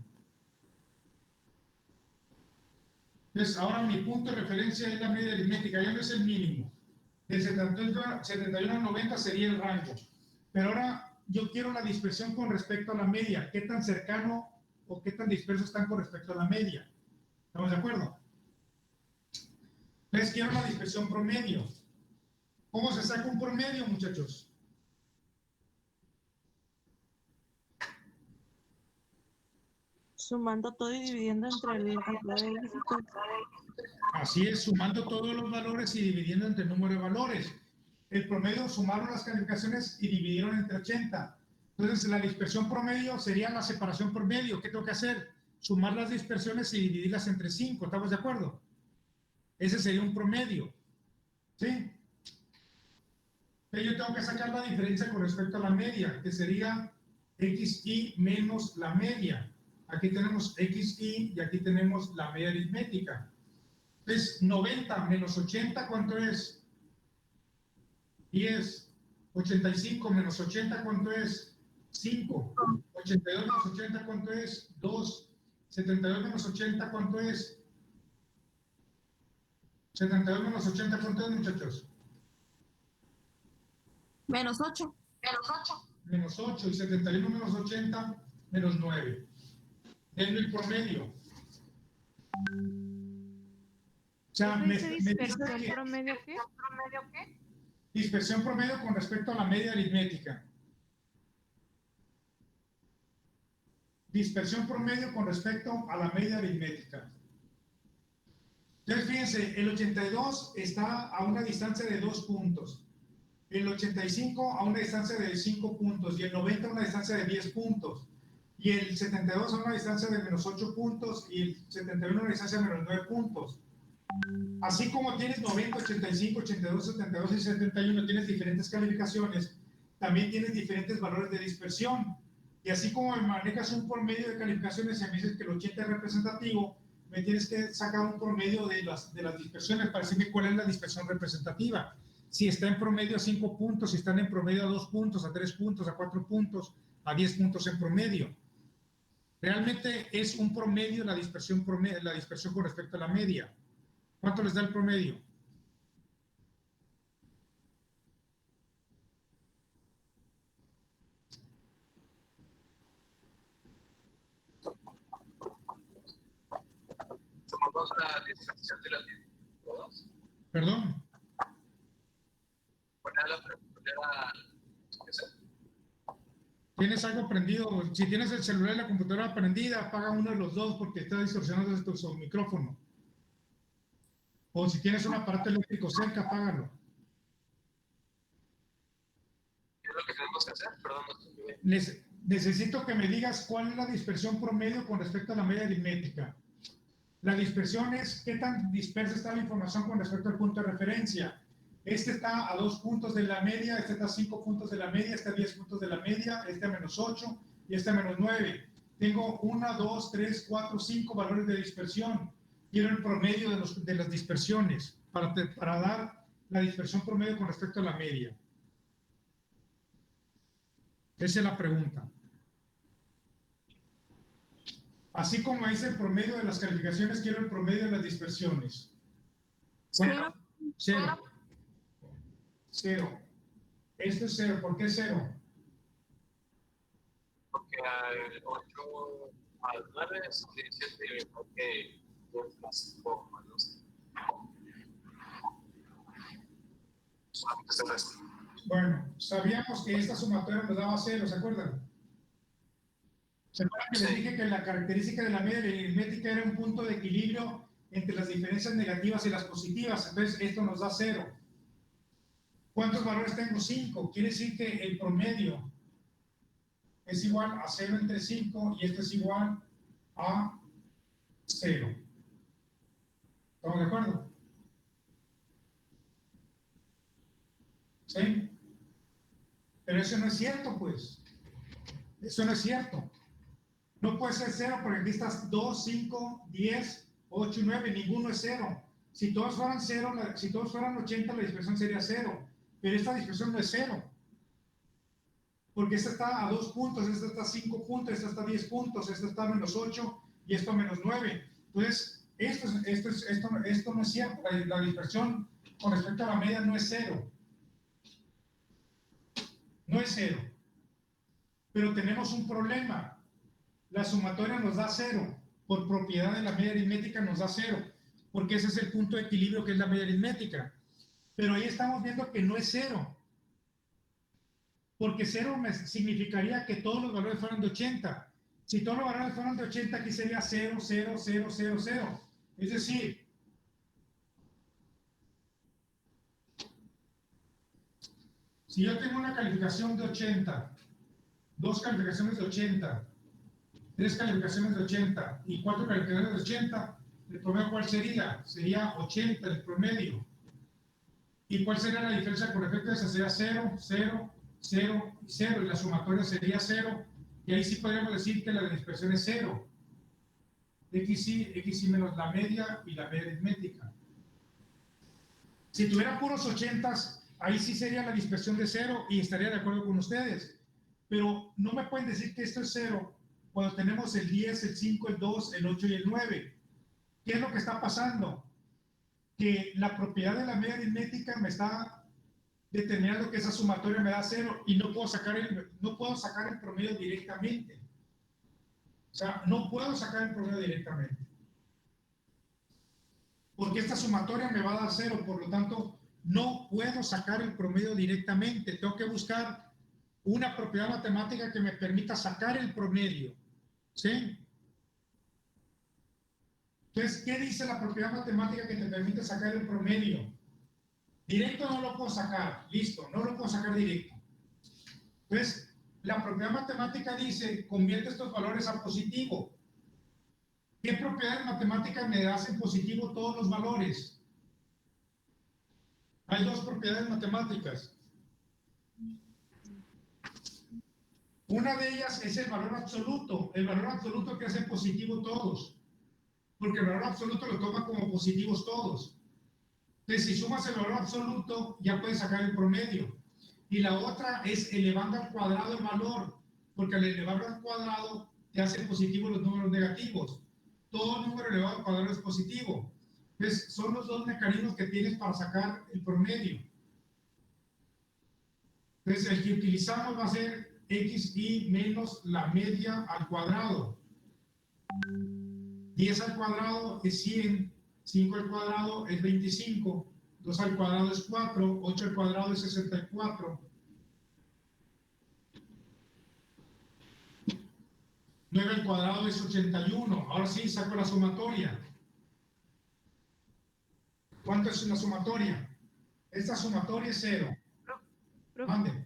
Entonces, ahora mi punto de referencia es la media aritmética, ya no es el mínimo. Del 71 al 90 sería el rango. Pero ahora yo quiero la dispersión con respecto a la media. ¿Qué tan cercano o qué tan dispersos están con respecto a la media? ¿Estamos de acuerdo? Entonces quiero la dispersión promedio. ¿Cómo se saca un promedio, muchachos? Sumando todo y dividiendo entre la cantidad de dígitos. Así es, sumando todos los valores y dividiendo entre el número de valores. El promedio sumaron las calificaciones y dividieron entre 80. Entonces, la dispersión promedio sería la separación promedio. ¿Qué tengo que hacer? Sumar las dispersiones y dividirlas entre 5. ¿Estamos de acuerdo? Ese sería un promedio. ¿Sí? Yo tengo que sacar la diferencia con respecto a la media, que sería xi menos la media. Aquí tenemos xi y aquí tenemos la media aritmética. Entonces, 90 menos 80, ¿cuánto es? 10. 85 menos 80, ¿cuánto es? 5. 82 menos 80, ¿cuánto es? 2. 72 menos 80, ¿cuánto es? 72 menos 80, ¿cuánto es, muchachos? Menos 8. Menos 8. Y 71 menos 80, menos 9. Denme el promedio. O sea, ¿Eso me dice dice dispersión que promedio qué? dispersión promedio con respecto a la media aritmética. Dispersión promedio con respecto a la media aritmética. Entonces, fíjense, el 82 está a una distancia de 2 puntos. El 85 a una distancia de 5 puntos. Y el 90 a una distancia de 10 puntos. Y el 72 a una distancia de menos 8 puntos. Y el 71 a una distancia de menos 9 puntos. Así como tienes 90, 85, 82, 72 y 71, tienes diferentes calificaciones, también tienes diferentes valores de dispersión. Y así como me manejas un promedio de calificaciones y me dices que el 80 es representativo, me tienes que sacar un promedio de las dispersiones para decirme cuál es la dispersión representativa. Si está en promedio a 5 puntos, si están en promedio a 2 puntos, a 3 puntos, a 4 puntos, a 10 puntos en promedio. Realmente es un promedio la dispersión con respecto a la media. ¿Cuánto les da el promedio? Tomamos la dispersión de las todos. ¿Perdón? Poner la pregunta. ¿Tienes algo prendido? Si tienes el celular y la computadora prendida, apaga uno de los dos porque está distorsionando tu micrófono. O si tienes un aparato eléctrico cerca, apágalo. ¿Qué es lo que tenemos que hacer? Perdón, no estoy bien. Necesito que me digas cuál es la dispersión promedio con respecto a la media aritmética. La dispersión es qué tan dispersa está la información con respecto al punto de referencia. Este está a 2 puntos de la media, este está a 5 puntos de la media, este a 10 puntos de la media, este a menos 8 y este a menos 9. Tengo 1, 2, 3, 4, 5 valores de dispersión. Quiero el promedio de las dispersiones para dar la dispersión promedio con respecto a la media? Esa es la pregunta. Así como hice el promedio de las calificaciones, quiero el promedio de las dispersiones. Cero. Cero. Cero. Esto es cero. ¿Por qué cero? Porque al 8 al 9 son 17 y porque 2 más 5 más 2. Solamente se resta. Bueno, sabíamos que esta sumatoria nos daba cero, ¿se acuerdan? ¿Se acuerdan que les Sí. dije que la característica de la media aritmética era un punto de equilibrio entre las diferencias negativas y las positivas? Entonces, esto nos da cero. ¿Cuántos valores tengo? 5. Quiere decir que el promedio es igual a 0 entre 5 y esto es igual a 0. ¿Estamos de acuerdo? ¿Sí? Pero eso no es cierto, pues. Eso no es cierto. No puede ser 0 porque aquí estás 2, 5, 10, 8 y 9. Ninguno es 0. Si todos fueran 0, si todos fueran 80, la dispersión sería 0. Pero esta dispersión no es 0. Porque esta está a 2 puntos, esta está a 5 puntos, esta está a 10 puntos, esta está a menos 8 y esto a menos 9. Entonces, esto no es cierto. La dispersión con respecto a la media no es 0. No es 0. Pero tenemos un problema. La sumatoria nos da 0. Por propiedad de la media aritmética nos da 0. Porque ese es el punto de equilibrio que es la media aritmética. Pero ahí estamos viendo que no es 0. Porque 0 significaría que todos los valores fueran de 80. Si todos los valores fueran de 80, aquí sería 0, 0, 0, 0, 0. Es decir, si yo tengo una calificación de 80, 2 calificaciones de 80, 3 calificaciones de 80 y 4 calificaciones de 80, ¿el promedio cuál sería? Sería 80 el promedio. ¿Y cuál sería la diferencia con respecto a esa? Sería 0, 0, 0 y 0, y la sumatoria sería 0, y ahí sí podríamos decir que la dispersión es 0. XY menos la media y la media aritmética. Si tuviera puros 80s, ahí sí sería la dispersión de 0 y estaría de acuerdo con ustedes. Pero no me pueden decir que esto es 0 cuando tenemos el 10, el 5, el 2, el 8 y el 9. ¿Qué es lo que está pasando? Que la propiedad de la media aritmética me está determinando que esa sumatoria me da 0 y no puedo sacar el promedio directamente. O sea, no puedo sacar el promedio directamente. Porque esta sumatoria me va a dar 0, por lo tanto, no puedo sacar el promedio directamente. Tengo que buscar una propiedad matemática que me permita sacar el promedio. ¿Sí? Entonces, ¿qué dice la propiedad matemática que te permite sacar el promedio? Directo no lo puedo sacar, listo, no lo puedo sacar directo. Entonces, la propiedad matemática dice, convierte estos valores a positivo. ¿Qué propiedades matemáticas me hacen positivo todos los valores? Hay 2 propiedades matemáticas. Una de ellas es el valor absoluto que hace positivo todos, porque el valor absoluto lo toma como positivos todos. Entonces, si sumas el valor absoluto, ya puedes sacar el promedio. Y la otra es elevando al cuadrado el valor, porque al elevarlo al cuadrado te hace positivo los números negativos. Todo número elevado al cuadrado es positivo. Entonces, son los 2 mecanismos que tienes para sacar el promedio. Entonces, el que utilizamos va a ser XY menos la media al cuadrado. 10 al cuadrado es 100, 5 al cuadrado es 25, 2 al cuadrado es 4, 8 al cuadrado es 64, 9 al cuadrado es 81. Ahora sí, saco la sumatoria. ¿Cuánto es una sumatoria? Esta sumatoria es 0. Profe, Mande.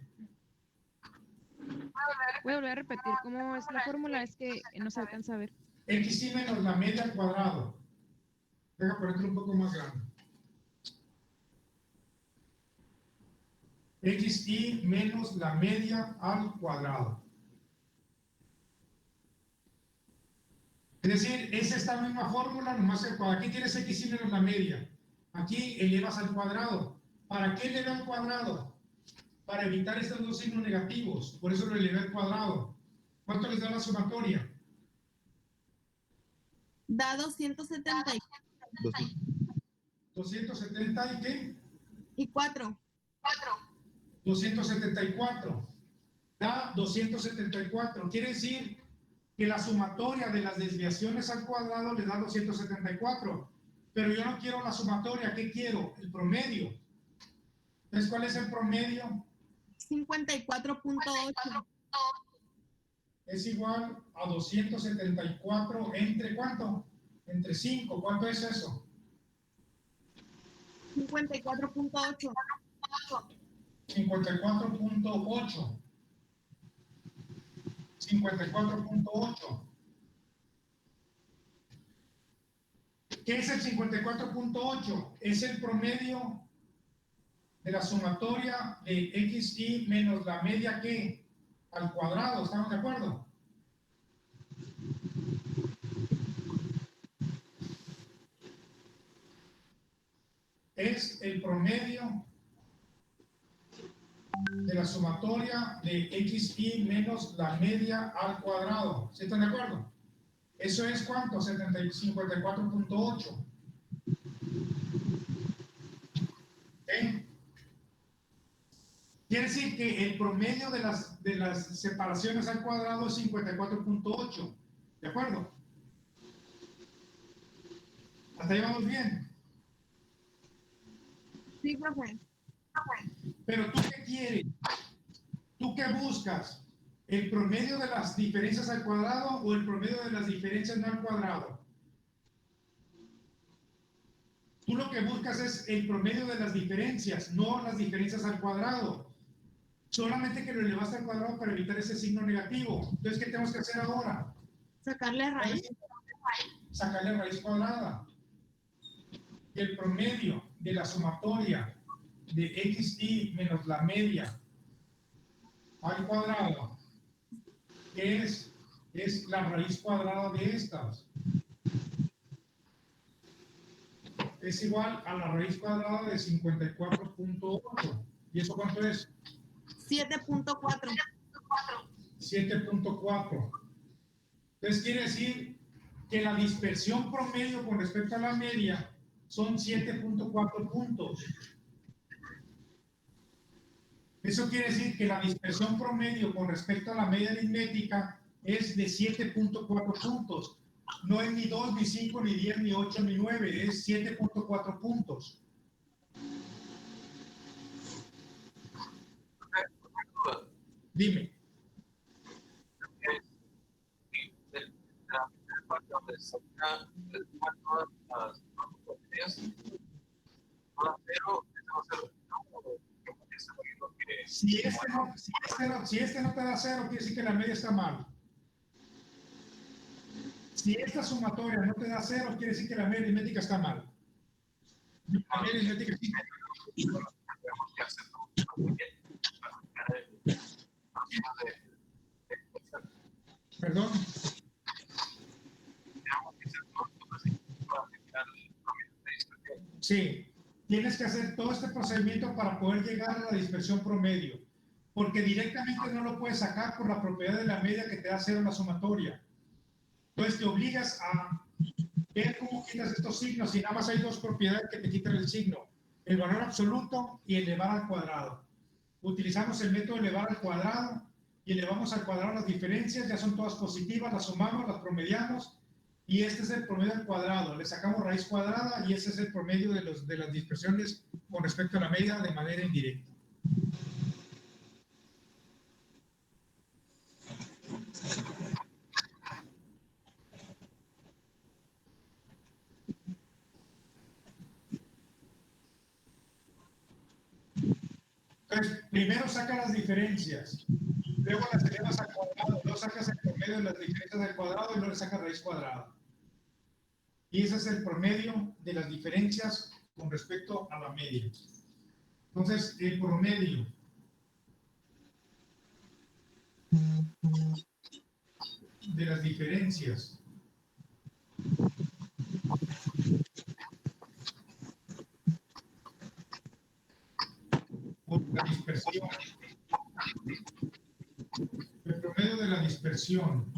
voy a volver a repetir cómo es la fórmula, es que no se alcanza a ver. XY menos la media al cuadrado. Deja ponerte un poco más grande. XY menos la media al cuadrado. Es decir, es esta misma fórmula, nomás que aquí tienes XY menos la media. Aquí elevas al cuadrado. ¿Para qué elevé al cuadrado? Para evitar estos dos signos negativos. Por eso lo elevé al cuadrado. ¿Cuánto les da la sumatoria? Da 270 270 y ¿qué? y 4. 274. Da 274. Quiere decir que la sumatoria de las desviaciones al cuadrado le da 274. Pero yo no quiero la sumatoria. ¿Qué quiero? El promedio. Entonces, ¿cuál es el promedio? 54.8. Es igual a 274 entre ¿cuánto? Entre 5. ¿Cuánto es eso? 54.8. 54.8. 54.8. ¿Qué es el 54.8? Es el promedio de la sumatoria de xy menos la media que al cuadrado. ¿Estamos de acuerdo? Es el promedio de la sumatoria de xy menos la media al cuadrado. ¿Sí están de acuerdo? ¿Eso es cuánto? 54.8. ¿Eh? Quiere decir que el promedio de las separaciones al cuadrado es 54.8. ¿De acuerdo? ¿Hasta ahí vamos bien? Sí, profe. Pero ¿tú qué quieres? ¿Tú qué buscas? ¿El promedio de las diferencias al cuadrado o el promedio de las diferencias no al cuadrado? Tú lo que buscas es el promedio de las diferencias, no las diferencias al cuadrado. Solamente que lo elevaste al cuadrado para evitar ese signo negativo. Entonces, ¿qué tenemos que hacer ahora? Sacarle raíz. Sacarle raíz cuadrada. Y el promedio de la sumatoria de xy menos la media al cuadrado es la raíz cuadrada de estas. Es igual a la raíz cuadrada de 54.8. ¿Y eso cuánto es? 7.4. 7.4. Entonces quiere decir que la dispersión promedio con respecto a la media son 7.4 puntos. Eso quiere decir que la dispersión promedio con respecto a la media aritmética es de 7.4 puntos. No es ni 2, ni 5, ni 10, ni 8, ni 9, es 7.4 puntos. Dime. Si este no te da 0, quiere decir que la media está mal. Si esta sumatoria no te da 0, quiere decir que la media aritmética está mal. La media aritmética sí. Perdón. Sí, tienes que hacer todo este procedimiento para poder llegar a la dispersión promedio, porque directamente no lo puedes sacar por la propiedad de la media que te da 0 en la sumatoria. Entonces te obligas a ver cómo quitas estos signos y nada más hay dos propiedades que te quitan el signo, el valor absoluto y elevar al cuadrado. Utilizamos el método de elevar al cuadrado y elevamos al cuadrado las diferencias, ya son todas positivas, las sumamos, las promediamos y este es el promedio al cuadrado. Le sacamos raíz cuadrada y ese es el promedio de las dispersiones con respecto a la media de manera indirecta. Entonces, primero saca las diferencias, luego las elevas al cuadrado, luego sacas el promedio de las diferencias del cuadrado y luego le sacas raíz cuadrada. Y ese es el promedio de las diferencias con respecto a la media. Entonces, el promedio de las diferencias la dispersión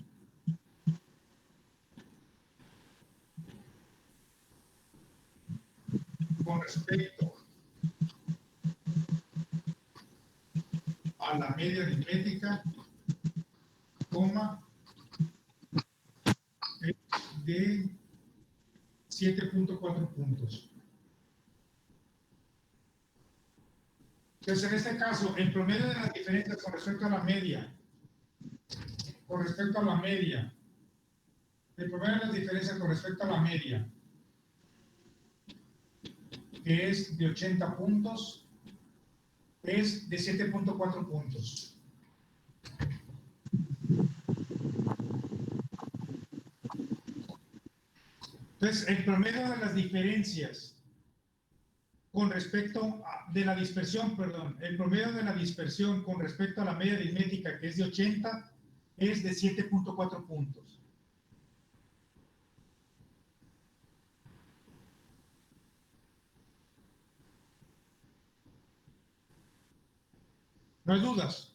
con respecto a la media aritmética, coma, es de 7.4 puntos. Entonces, en este caso, el promedio de las diferencias con respecto a la media, el promedio de las diferencias con respecto a la media, que es de 80 puntos, es de 7.4 puntos. Entonces, el promedio de las diferencias con respecto de la dispersión, perdón, el promedio de la dispersión con respecto a la media aritmética, que es de 80, es de 7.4 puntos. ¿No hay dudas?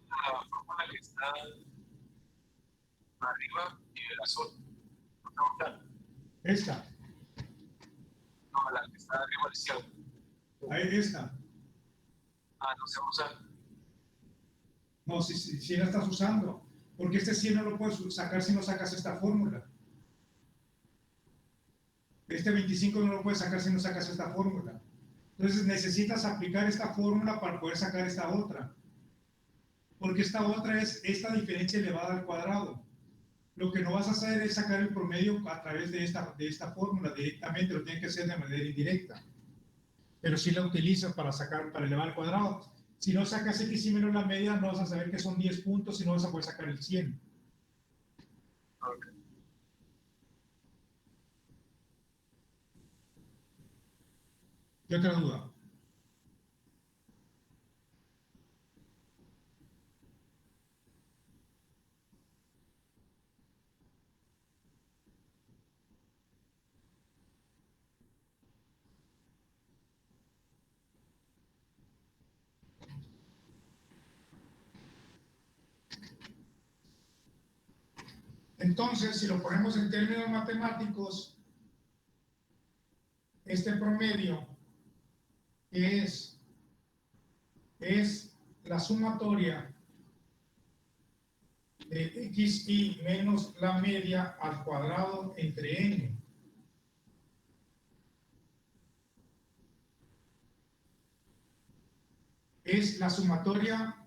La fórmula que está arriba y el azul. Esta. No, la que está arriba a la izquierda. Ahí, esta. Ah, no se usa. No, si la estás usando. Porque este 100 no lo puedes sacar si no sacas esta fórmula. Este 25 no lo puedes sacar si no sacas esta fórmula. Entonces necesitas aplicar esta fórmula para poder sacar esta otra. Porque esta otra es esta diferencia elevada al cuadrado. Lo que no vas a hacer es sacar el promedio a través de esta fórmula directamente, lo tienes que hacer de manera indirecta. Pero si la utilizas para elevar al cuadrado. Si no sacas x y menos la media, no vas a saber que son 10 puntos y no vas a poder sacar el 100. Okay. ¿Qué otra duda? Entonces, si lo ponemos en términos matemáticos, este promedio es la sumatoria de xy menos la media al cuadrado entre n. Es la sumatoria,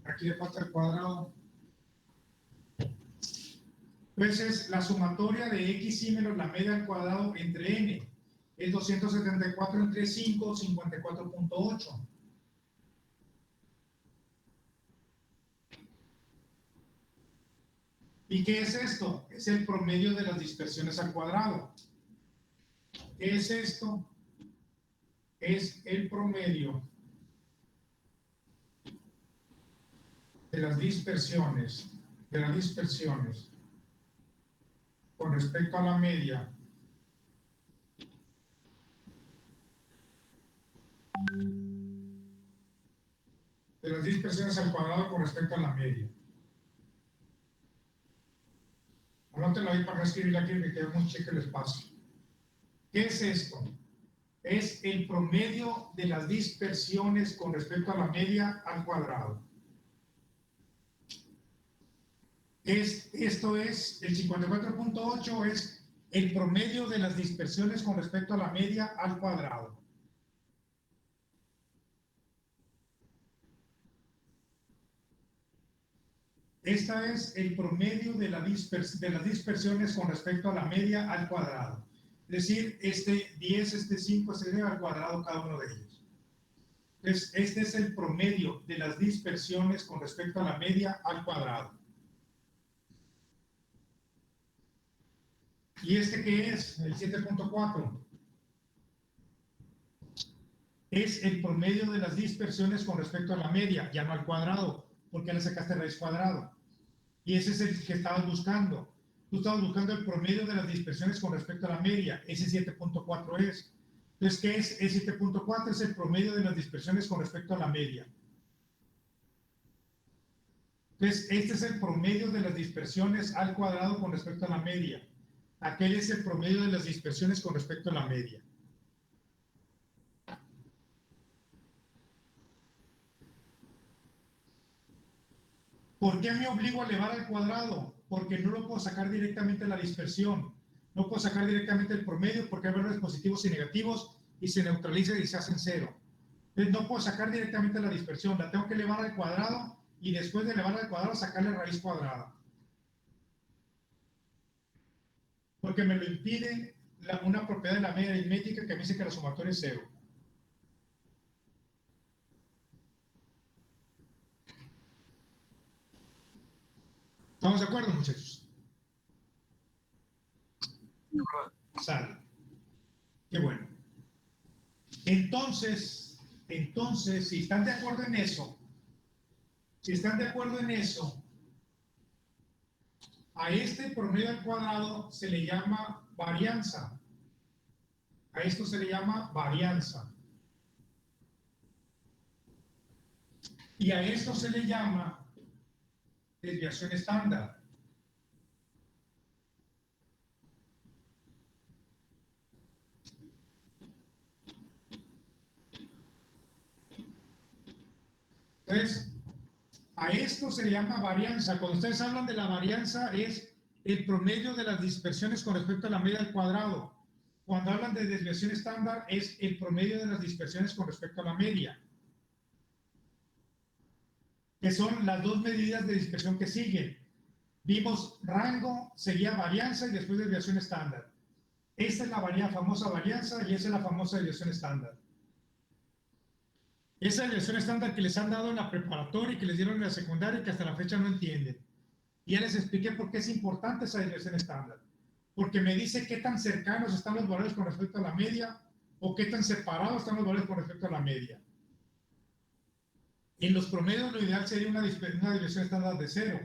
aquí le falta el cuadrado, pues es la sumatoria de xy menos la media al cuadrado entre n. Es 274 entre 5, 54.8. ¿Y qué es esto? Es el promedio de las dispersiones al cuadrado. ¿Qué es esto? Es el promedio de las dispersiones con respecto a la media de las dispersiones al cuadrado con respecto a la media. Anótenlo ahí para no escribir aquí que queda muy chico el espacio. ¿Qué es esto? Es el promedio de las dispersiones con respecto a la media al cuadrado. Esto es, el 54.8 es el promedio de las dispersiones con respecto a la media al cuadrado. Esta es el promedio de las dispersiones con respecto a la media al cuadrado. Es decir, este 10, este 5, este 10 al cuadrado cada uno de ellos. Entonces, este es el promedio de las dispersiones con respecto a la media al cuadrado. ¿Y este qué es? El 7.4. Es el promedio de las dispersiones con respecto a la media, ya no al cuadrado, porque le sacaste raíz cuadrada. Y ese es el que estabas buscando. Tú estabas buscando el promedio de las dispersiones con respecto a la media. Ese 7.4 es. Entonces, ¿qué es? El 7.4 es el promedio de las dispersiones con respecto a la media. Entonces, este es el promedio de las dispersiones al cuadrado con respecto a la media. Aquel es el promedio de las dispersiones con respecto a la media. ¿Por qué me obligo a elevar al cuadrado? Porque no lo puedo sacar directamente la dispersión. No puedo sacar directamente el promedio porque hay valores positivos y negativos y se neutraliza y se hacen cero. Entonces no puedo sacar directamente la dispersión. La tengo que elevar al cuadrado y después de elevar al cuadrado sacarle raíz cuadrada. Porque me lo impide una propiedad de la media aritmética que me dice que la sumatoria es cero. ¿Estamos de acuerdo, muchachos? Sale. Qué bueno. Entonces, si están de acuerdo en eso, a este promedio al cuadrado se le llama varianza. A esto se le llama varianza. Y a esto se le llama desviación estándar. Entonces, a esto se le llama varianza. Cuando ustedes hablan de la varianza es el promedio de las dispersiones con respecto a la media al cuadrado. Cuando hablan de desviación estándar es el promedio de las dispersiones con respecto a la media, que son las dos medidas de dispersión que siguen. Vimos rango, seguía varianza y después desviación estándar. Esta es la famosa varianza y esa es la famosa desviación estándar. Esa desviación estándar que les han dado en la preparatoria y que les dieron en la secundaria y que hasta la fecha no entienden. Y ya les expliqué por qué es importante esa desviación estándar. Porque me dice qué tan cercanos están los valores con respecto a la media o qué tan separados están los valores con respecto a la media. En los promedios lo ideal sería una desviación estándar de 0.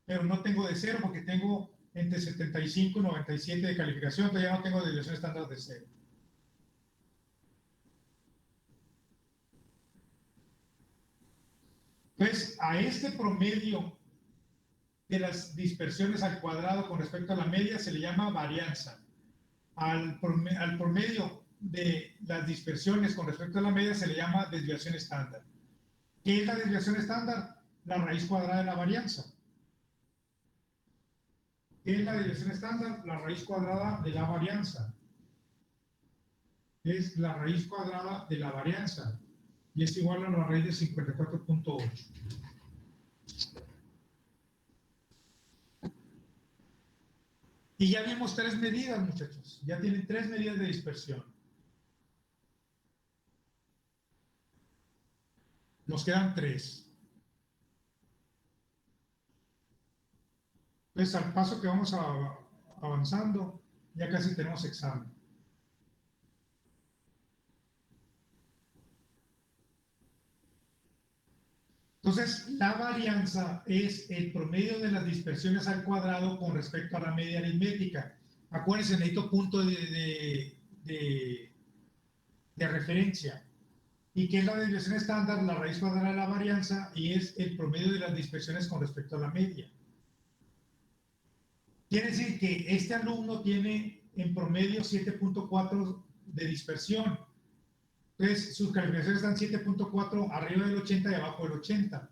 Pero no tengo de 0 porque tengo entre 75 y 97 de calificación, entonces ya no tengo desviación estándar de 0. Entonces, a este promedio de las dispersiones al cuadrado con respecto a la media se le llama varianza. Al promedio de las dispersiones con respecto a la media se le llama desviación estándar. ¿Qué es la desviación estándar? La raíz cuadrada de la varianza. ¿Qué es la desviación estándar? La raíz cuadrada de la varianza. Es la raíz cuadrada de la varianza. Y es igual a la raíz de 54.8. Y ya vimos 3 medidas, muchachos. Ya tienen 3 medidas de dispersión. Nos quedan 3. Entonces, al paso que vamos avanzando, ya casi tenemos examen. Entonces, la varianza es el promedio de las dispersiones al cuadrado con respecto a la media aritmética. Acuérdense, necesito punto de referencia. ¿Y qué es la desviación estándar? La raíz cuadrada de la varianza y es el promedio de las dispersiones con respecto a la media. Quiere decir que este alumno tiene en promedio 7.4 de dispersión. Entonces, sus calificaciones están 7.4 arriba del 80 y abajo del 80.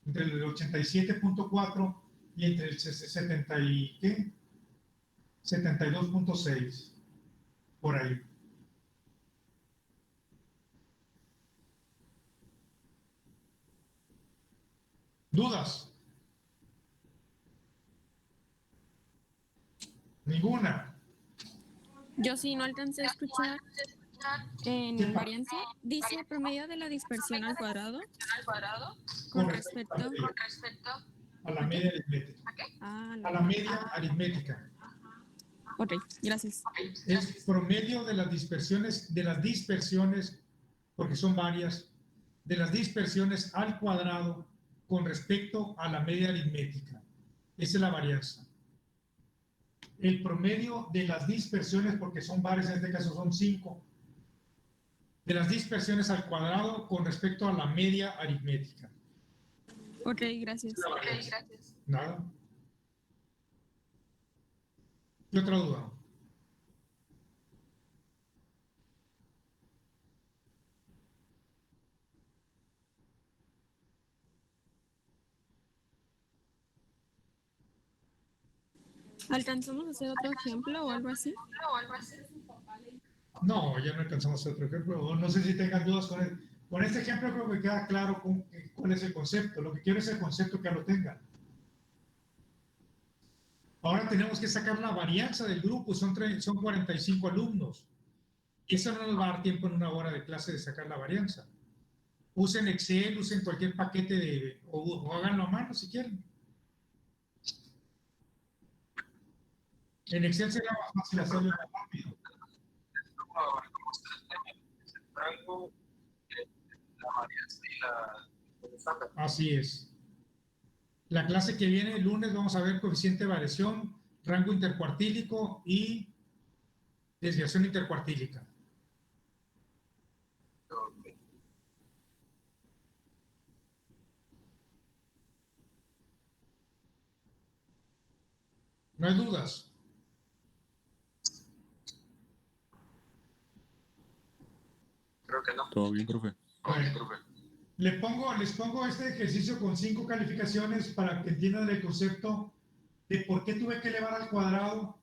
Entre el 87.4 y entre el 72.6. Por ahí. ¿Dudas? Ninguna. Yo sí no alcancé a escuchar en varianza. Dice promedio de la dispersión al cuadrado con respecto a la media aritmética. a A la media aritmética. Ok, gracias. Es promedio de las dispersiones, porque son varias, de las dispersiones al cuadrado con respecto a la media aritmética. Esa es la varianza. El promedio de las dispersiones, porque son varias, en este caso son 5, de las dispersiones al cuadrado con respecto a la media aritmética. Ok, gracias. Nada. ¿Qué otra duda? ¿Alcanzamos a hacer otro ejemplo o algo así? No, ya no alcanzamos otro ejemplo. O no sé si tengan dudas con él. Con este ejemplo creo que queda claro cuál es el concepto. Lo que quiero es el concepto que lo tengan. Ahora tenemos que sacar la varianza del grupo, son 45 alumnos. Eso no nos va a dar tiempo en una hora de clase de sacar la varianza. Usen Excel, usen cualquier paquete o háganlo a mano si quieren. En Excel será más fácil hacerlo más rápido. Rango, la varianza y la estándar. Así es. La clase que viene el lunes vamos a ver coeficiente de variación, rango intercuartílico y desviación intercuartílica. ¿No hay dudas? Creo que no. Todo bien, profe. Bueno, les pongo este ejercicio con 5 calificaciones para que entiendan el concepto de por qué tuve que elevar al cuadrado,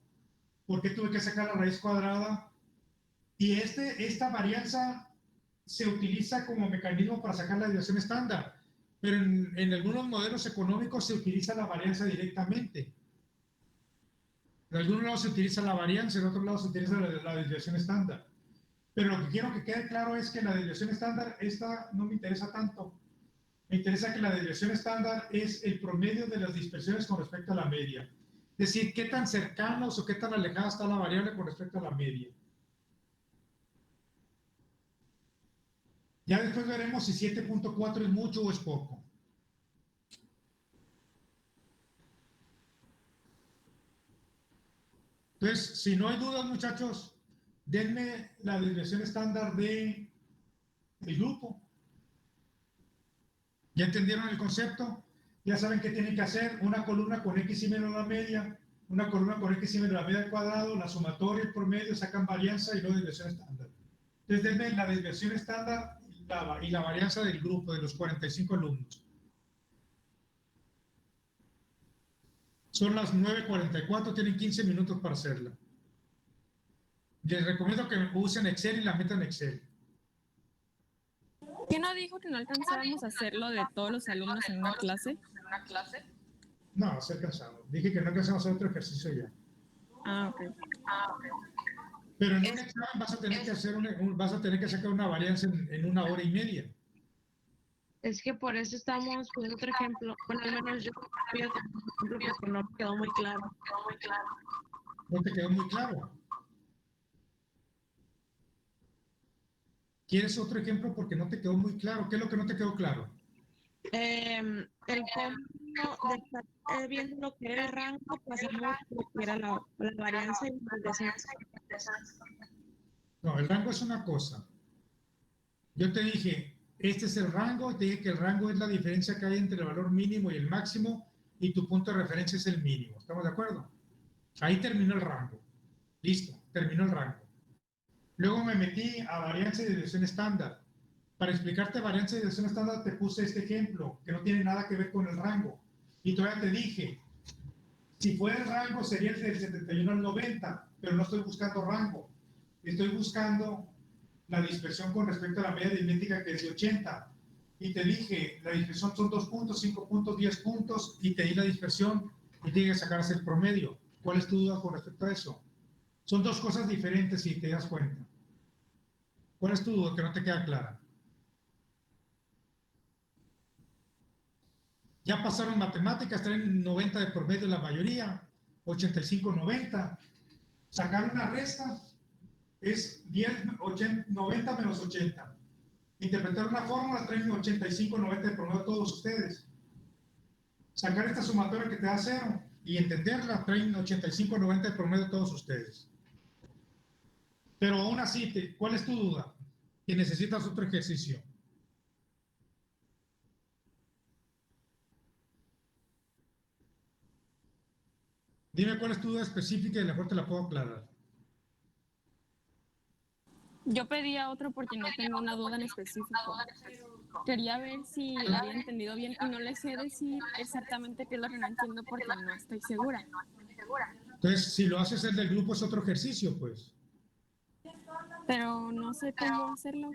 por qué tuve que sacar la raíz cuadrada. Y esta varianza se utiliza como mecanismo para sacar la desviación estándar, pero en algunos modelos económicos se utiliza la varianza directamente. En algunos lados se utiliza la varianza, en otros lados se utiliza la desviación estándar. Pero lo que quiero que quede claro es que la desviación estándar, esta no me interesa tanto. Me interesa que la desviación estándar es el promedio de las dispersiones con respecto a la media. Es decir, qué tan cercanos o qué tan alejada está la variable con respecto a la media. Ya después veremos si 7.4 es mucho o es poco. Entonces, si no hay dudas, muchachos, denme la desviación estándar del grupo. ¿Ya entendieron el concepto? Ya saben qué tienen que hacer. Una columna con x y menos la media, una columna con x y menos la media al cuadrado, la sumatoria, el promedio, sacan varianza y luego desviación estándar. Entonces, denme la desviación estándar y la varianza del grupo de los 45 alumnos. Son las 9:44, tienen 15 minutos para hacerla. Les recomiendo que usen Excel y la metan en Excel. ¿Qué no dijo que no alcanzábamos a hacerlo de todos los alumnos en una clase? No, se alcanzamos. Dije que no alcanzamos a hacer otro ejercicio ya. Ah, ok. Pero en un examen vas a tener que hacer vas a tener que sacar una varianza en 1 hora y media. Es que por eso estamos poniendo otro ejemplo. Bueno, al menos yo voy a tener un ejemplo porque no me quedó muy claro. No te quedó muy claro. ¿Quieres otro ejemplo porque no te quedó muy claro? ¿Qué es lo que no te quedó claro? El cómo de estar viendo lo que era el rango, pasamos lo que era la varianza y la desviación. No, el rango es una cosa. Yo te dije, este es el rango, te dije que el rango es la diferencia que hay entre el valor mínimo y el máximo y tu punto de referencia es el mínimo. ¿Estamos de acuerdo? Ahí terminó el rango. Listo, terminó el rango. Luego me metí a varianza y desviación estándar. Para explicarte varianza y desviación estándar te puse este ejemplo, que no tiene nada que ver con el rango. Y todavía te dije, si fuera el rango sería el del 71 al 90, pero no estoy buscando rango. Estoy buscando la dispersión con respecto a la media aritmética, que es de 80. Y te dije, la dispersión son 2 puntos, 5 puntos, 10 puntos, y te di la dispersión y tienes que sacarse el promedio. ¿Cuál es tu duda con respecto a eso? Son dos cosas diferentes si te das cuenta. ¿Cuál es tu duda que no te queda clara? Ya pasaron matemáticas, traen 90 de promedio la mayoría, 85, 90. Sacar una resta es 90 menos 80. Interpretar una fórmula traen 85, 90 de promedio a todos ustedes. Sacar esta sumatoria que te da 0 y entenderla traen 85, 90 de promedio a todos ustedes. Pero aún así, ¿cuál es tu duda? Que necesitas otro ejercicio. Dime cuál es tu duda específica y mejor te la puedo aclarar. Yo pedía otro porque no tengo una duda en específico. Quería ver si había entendido bien y no les sé decir exactamente qué es lo que no entiendo porque no estoy segura. Entonces, si lo haces el del grupo es otro ejercicio, pues. Pero no sé cómo hacerlo.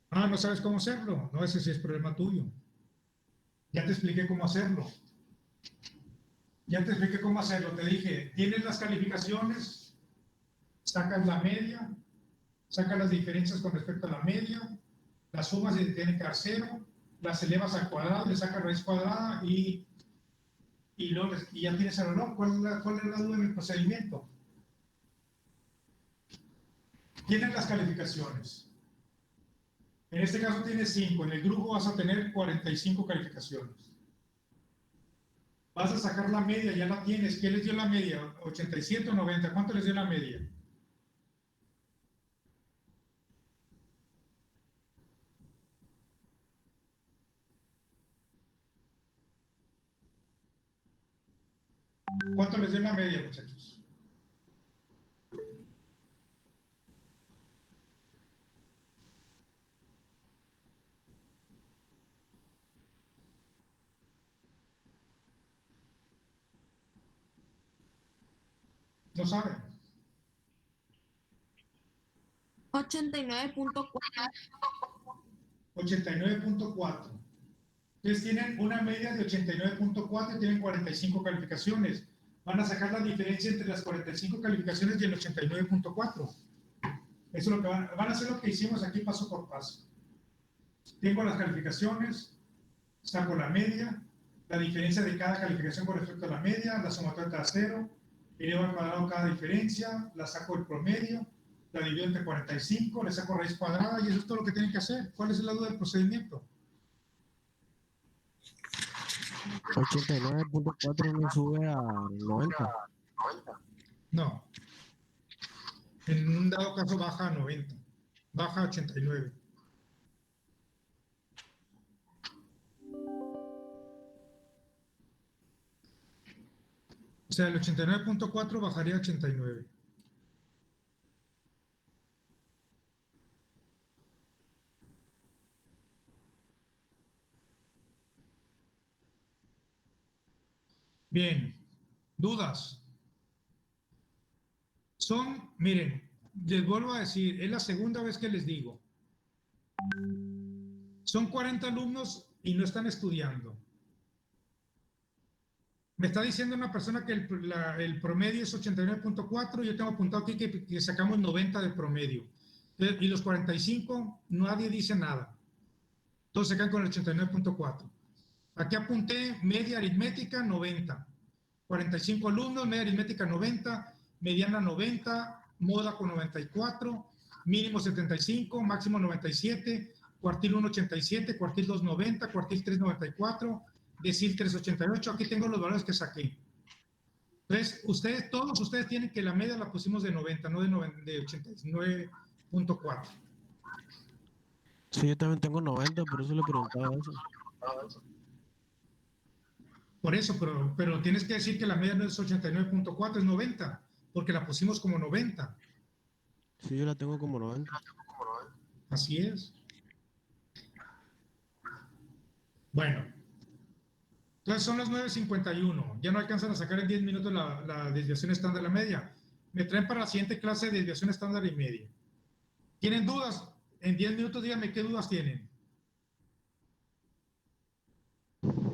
Ah, no sabes cómo hacerlo. No, ese sí es problema tuyo. Ya te expliqué cómo hacerlo. Ya te expliqué cómo hacerlo. Te dije, tienes las calificaciones, sacas la media, sacas las diferencias con respecto a la media, las sumas y tienen que dar cero, las elevas al cuadrado, le sacas raíz cuadrada y ya tienes el valor. ¿Cuál es la duda en el procedimiento? Tienes las calificaciones. En este caso tienes 5. En el grupo vas a tener 45 calificaciones. Vas a sacar la media, ya la tienes. ¿Qué les dio la media? ¿87 o 90? ¿Cuánto les dio la media? ¿Cuánto les dio la media, muchachos? ¿No saben? 89.4. 89.4. Entonces tienen una media de 89.4 y tienen 45 calificaciones. Van a sacar la diferencia entre las 45 calificaciones y el 89.4. Eso es lo que van a hacer lo que hicimos aquí paso por paso. Tengo las calificaciones, saco la media, la diferencia de cada calificación con respecto a la media, la sumatoria de cero, elevo al cuadrado cada diferencia, la saco el promedio, la divido entre 45, le saco raíz cuadrada y eso es todo lo que tienen que hacer. ¿Cuál es la duda del procedimiento? 89.4 no sube a 90. No. En un dado caso baja a 90, baja a 89. O sea, el 89.4 bajaría a 89. Bien, dudas. Miren, les vuelvo a decir, es la segunda vez que les digo. Son 40 alumnos y no están estudiando. Me está diciendo una persona que el promedio es 89.4, yo tengo apuntado aquí que sacamos 90 de promedio. Y los 45, nadie dice nada. Todos se quedan con el 89.4. Aquí apunté media aritmética 90. 45 alumnos, media aritmética 90, mediana 90, moda con 94, mínimo 75, máximo 97, cuartil 1 87, cuartil 2 90, cuartil 3 94, decil 3 88. Aquí tengo los valores que saqué. Entonces, todos ustedes tienen que la media la pusimos de 90, no de 89.4. Sí, yo también tengo 90, por eso le preguntaba eso. Por eso, pero tienes que decir que la media no es 89.4, es 90, porque la pusimos como 90. Sí, yo la tengo como 90. Así es. Bueno, entonces son las 9:51. Ya no alcanzan a sacar en 10 minutos la desviación estándar la media. Me traen para la siguiente clase de desviación estándar y media. ¿Tienen dudas? En 10 minutos díganme qué dudas tienen.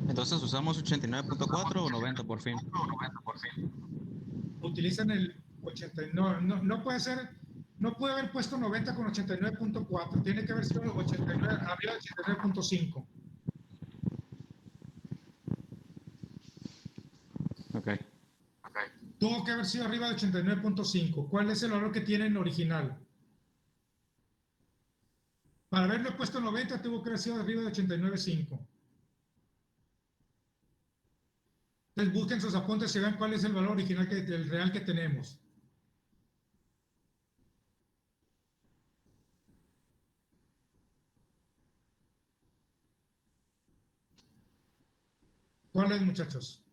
Entonces usamos 89.4 o 90 por fin. Utilizan el 80. No puede ser, no puede haber puesto 90 con 89.4. Tiene que haber sido 89, arriba de 89.5. Ok. Tuvo que haber sido arriba de 89.5. ¿Cuál es el valor que tiene en original? Para haberle puesto 90, tuvo que haber sido arriba de 89.5. Entonces busquen sus apuntes y vean cuál es el valor original, el real que tenemos. ¿Cuál es, muchachos?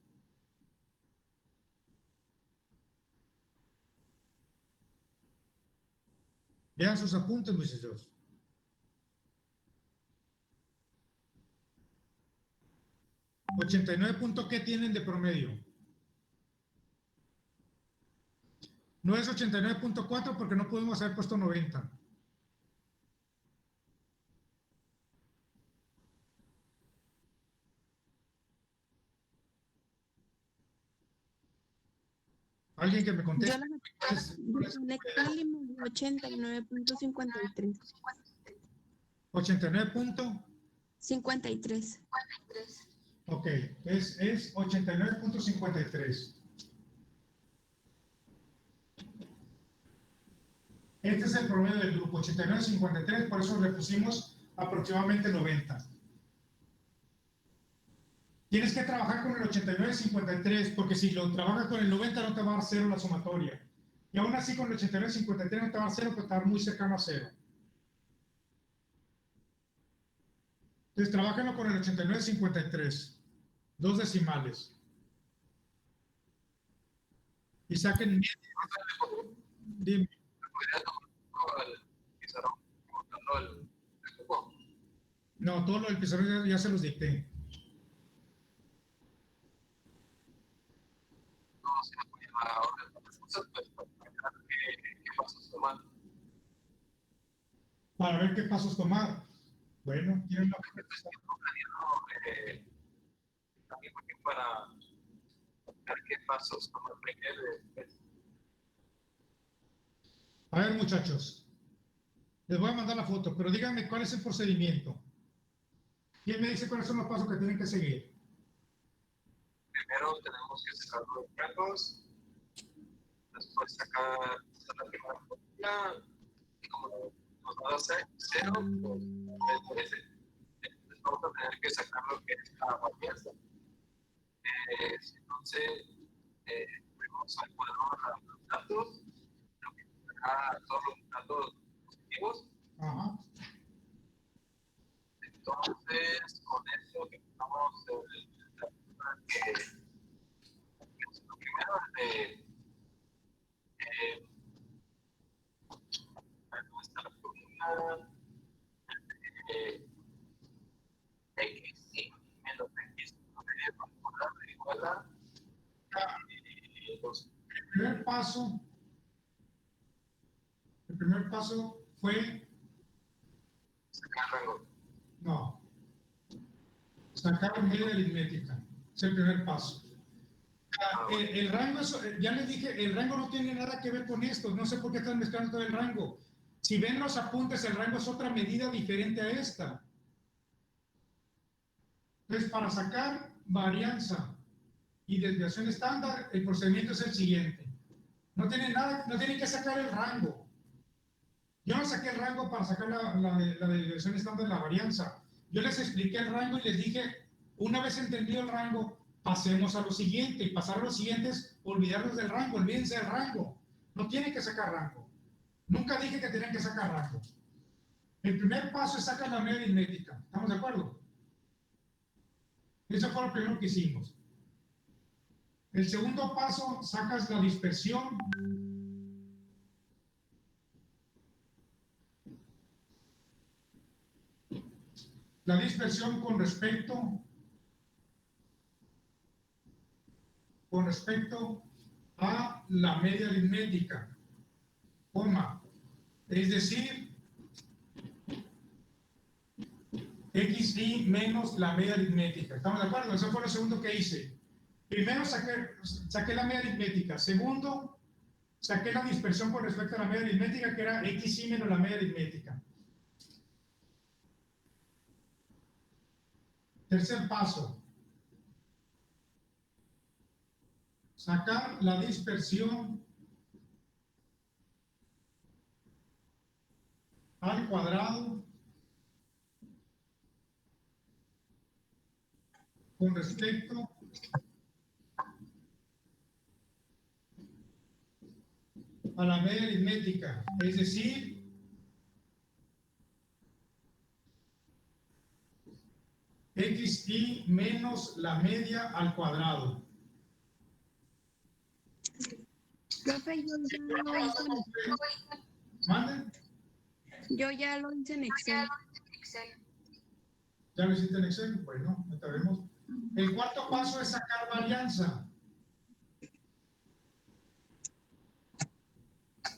Vean sus apuntes, muchachos. ¿89 puntos qué tienen de promedio? No es 89.4 porque no podemos haber puesto 90. Alguien que me Yo conteste. la conecté y me dio 89.53. 89 puntos. 53. Ok, es 89.53. Este es el promedio del grupo, 89.53, por eso le pusimos aproximadamente 90. Tienes que trabajar con el 89.53, porque si lo trabajas con el 90 no te va a dar 0 la sumatoria. Y aún así con el 89.53 no te va a dar 0, pero te va a dar muy cercano a 0. Entonces, trabájenlo con el 89.53, 2 decimales. Y saquen medio. Dime. No, todo lo del pizarrón ya se los dicté. Para ver qué pasos tomar. Bueno, tienen la también para ver qué pasos tomar primero. A ver, muchachos, les voy a mandar la foto, pero díganme cuál es el procedimiento. ¿Quién me dice cuáles son los pasos que tienen que seguir? Primero tenemos que sacar los rangos, después sacar la primera fórmula, y como nos va a dar 0, pues vamos a tener que sacar lo que es la varianza. Entonces, vamos a poner los datos, lo que será todos los datos positivos. Ajá. Entonces, con eso que estamos lo primero es nuestra fórmula x menos x igual a El primer paso fue sacar rango. no, sacar media aritmética. Es el primer paso. El rango, ya les dije, el rango no tiene nada que ver con esto. No sé por qué están mezclando todo el rango. Si ven los apuntes, el rango es otra medida diferente a esta. Entonces, para sacar varianza y desviación estándar, el procedimiento es el siguiente. No tienen que sacar el rango. Yo no saqué el rango para sacar la desviación estándar de la varianza. Yo les expliqué el rango y les dije, una vez entendido el rango, pasemos a lo siguiente. Y pasar a lo siguiente es olvidarnos del rango, olvídense del rango. No tienen que sacar rango. Nunca dije que tenían que sacar rango. El primer paso es sacar la media aritmética. ¿Estamos de acuerdo? Eso fue lo primero que hicimos. El segundo paso, sacas la dispersión. La dispersión con respecto a la media aritmética, es decir, xi menos la media aritmética. ¿Estamos de acuerdo? Eso fue lo segundo que hice. Primero saqué la media aritmética. Segundo, saqué la dispersión con respecto a la media aritmética, que era xi menos la media aritmética. Tercer paso. Sacar la dispersión al cuadrado con respecto a la media aritmética, es decir, xi menos la media al cuadrado. Profe, yo ya lo hice. ¿Manden? Yo ya lo hice en Excel. ¿Ya lo hiciste en Excel? Bueno, ahorita vemos. El cuarto paso es sacar varianza.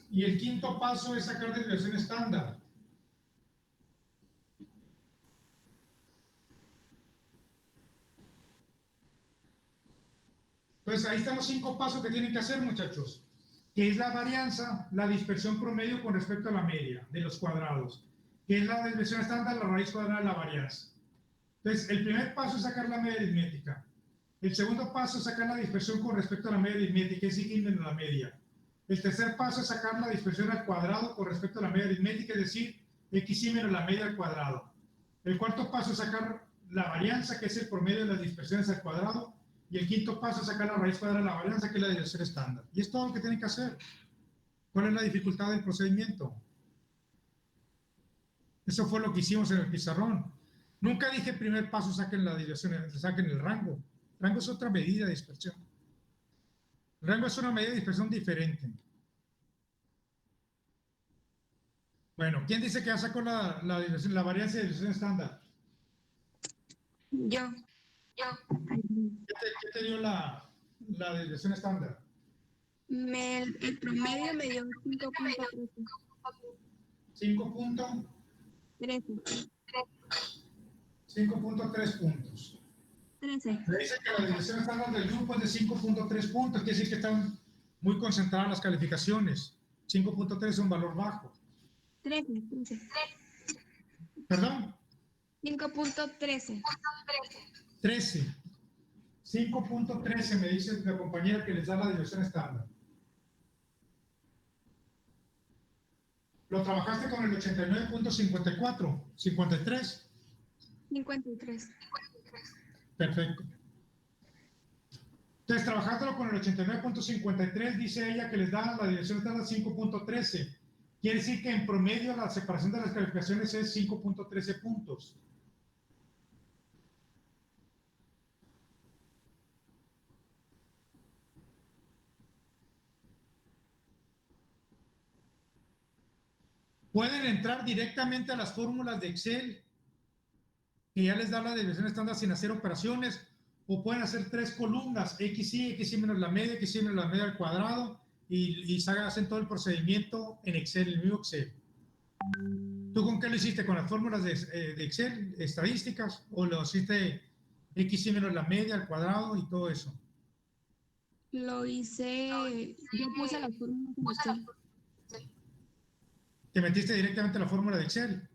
Y el quinto paso es sacar desviación estándar. Entonces, ahí están los 5 pasos que tienen que hacer, muchachos. Que es la varianza, la dispersión promedio con respecto a la media de los cuadrados. Que es la desviación estándar, la raíz cuadrada de la varianza. Entonces, el primer paso es sacar la media aritmética. El segundo paso es sacar la dispersión con respecto a la media aritmética, es decir, menos la media. El tercer paso es sacar la dispersión al cuadrado con respecto a la media aritmética, es decir, xy menos la media al cuadrado. El cuarto paso es sacar la varianza, que es el promedio de las dispersiones al cuadrado. Y el quinto paso es sacar la raíz cuadrada de la varianza, que es la desviación estándar. Y es todo lo que tienen que hacer. ¿Cuál es la dificultad del procedimiento? Eso fue lo que hicimos en el pizarrón. Nunca dije primer paso saquen la desviación, saquen el rango. El rango es otra medida de dispersión. El rango es una medida de dispersión diferente. Bueno, ¿quién dice que ya sacó la varianza de desviación estándar? Yo. ¿Qué te dio la desviación estándar? El promedio me dio 5.13. 5.3 puntos. 13. Me dice que la desviación estándar del grupo es de 5.3 puntos, quiere decir que están muy concentradas las calificaciones. 5.3 es un valor bajo. 13. ¿Perdón? 5.13. 13. 5.13 me dice la compañera que les da la desviación estándar. ¿Lo trabajaste con el 89.54? ¿53? 53. Perfecto. Entonces, trabajándolo con el 89.53, dice ella que les da la desviación estándar 5.13. Quiere decir que en promedio la separación de las calificaciones es 5.13 puntos. Pueden entrar directamente a las fórmulas de Excel, que ya les da la desviación estándar sin hacer operaciones, o pueden hacer 3 columnas, xy menos la media, xy menos la media al cuadrado, y hacen todo el procedimiento en Excel, el mismo Excel. ¿Tú con qué lo hiciste? ¿Con las fórmulas de Excel, estadísticas, o lo hiciste xy menos la media al cuadrado y todo eso? Lo hice, yo puse las fórmulas en Excel. ¿Te metiste directamente a la fórmula de Excel?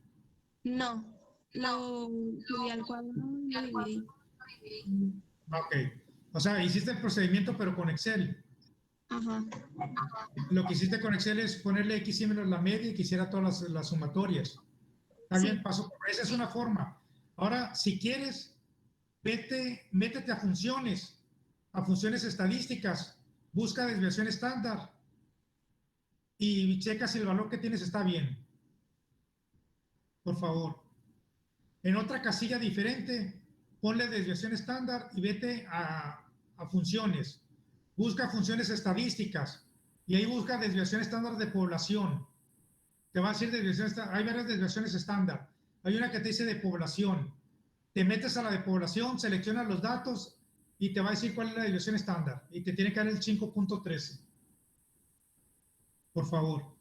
No, lo subí al cuadrado y lo dividí. Ok. O sea, hiciste el procedimiento pero con Excel. Ajá. Lo que hiciste con Excel es ponerle xy menos la media y que hiciera todas las sumatorias. Está bien, paso por esa es una forma. Ahora, si quieres, métete a funciones estadísticas, busca desviación estándar y checa si el valor que tienes está bien. Por favor. En otra casilla diferente, ponle desviación estándar y vete a funciones. Busca funciones estadísticas y ahí busca desviación estándar de población. Te va a decir desviación estándar. Hay varias desviaciones estándar. Hay una que te dice de población. Te metes a la de población, seleccionas los datos y te va a decir cuál es la desviación estándar. Y te tiene que dar el 5.13. Por favor.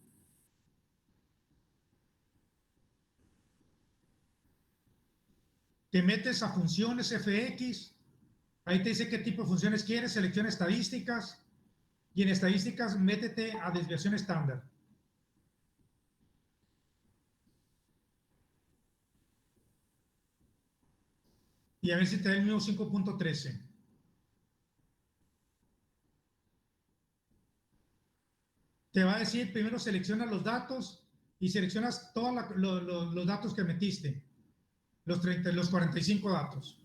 Te metes a funciones FX. Ahí te dice qué tipo de funciones quieres. Selecciona estadísticas. Y en estadísticas, métete a desviación estándar. Y a ver si te da el mismo 5.13. Te va a decir, primero selecciona los datos y seleccionas todos los datos que metiste. Los 45 datos.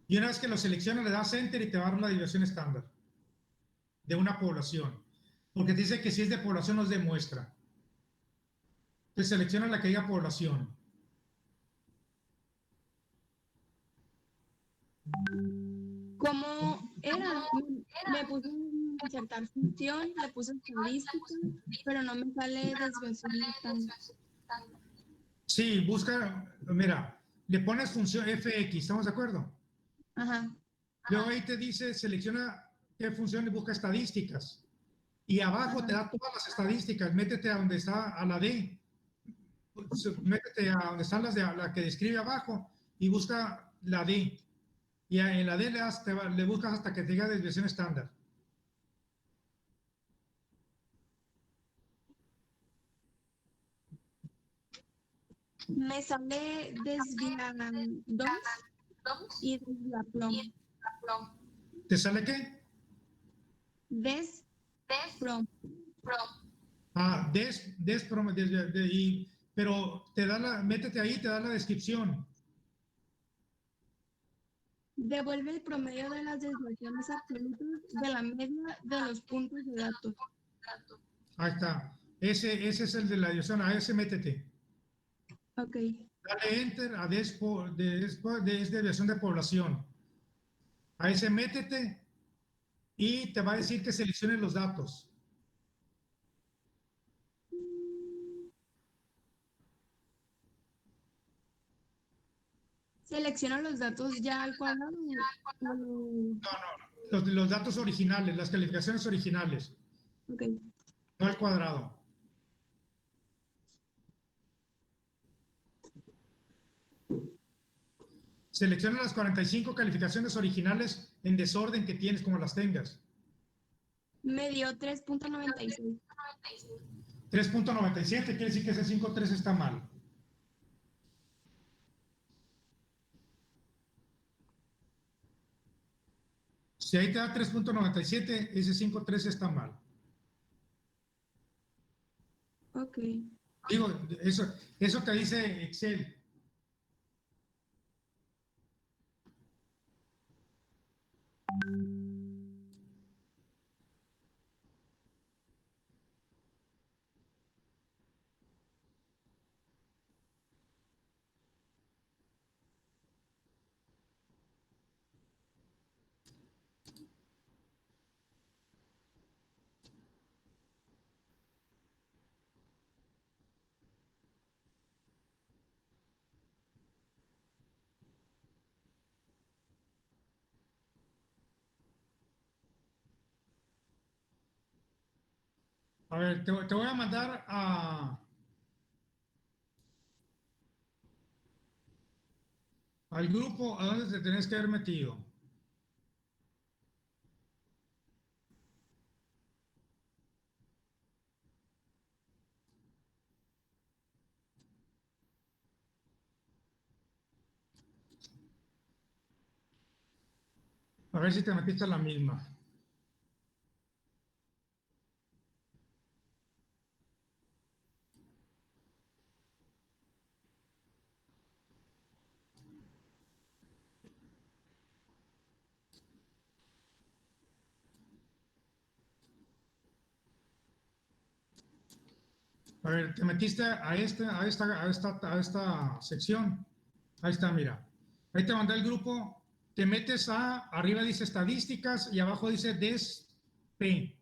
Y una vez que los seleccionas, le das Enter y te va a dar la desviación estándar de una población. Porque te dice que si es de población no es de muestra. Entonces selecciona la que diga población. ¿Cómo era? Me puse a insertar función, le puse estadística, pero no me sale desviación estándar. Sí, busca, mira, le pones función fx, ¿estamos de acuerdo? Ajá. Luego ahí te dice, selecciona qué función y busca estadísticas. Y abajo te da todas las estadísticas. Métete a donde está a la D. Métete a donde están las de la que describe abajo y busca la D. Y en la D le buscas hasta que te diga desviación estándar. Me sale desviación y desviación. ¿Te sale qué? Desviación. Ah, pero te da métete ahí, te da la descripción. Devuelve el promedio de las desviaciones absolutas de la media de los puntos de datos. Ahí está. Ese es el de la desviación. A ese métete. Ok. Dale enter a desviación de población. A ese métete y te va a decir que seleccione los datos. Selecciona los datos ya al cuadrado. Los datos originales, las calificaciones originales, Ok. no al cuadrado. Selecciona las 45 calificaciones originales en desorden que tienes, como las tengas. Me dio 3.96. 3.97 quiere decir que ese 5.3 está mal. Si ahí te da 3.97, ese 5.3 está mal. Ok. Digo, eso te dice Excel. A ver, te voy a mandar al grupo a donde te tenés que haber metido. A ver si te metiste a la misma. A ver, te metiste a esta sección. Ahí está, mira. Ahí te mandé el grupo. Te metes arriba dice estadísticas y abajo dice DESP.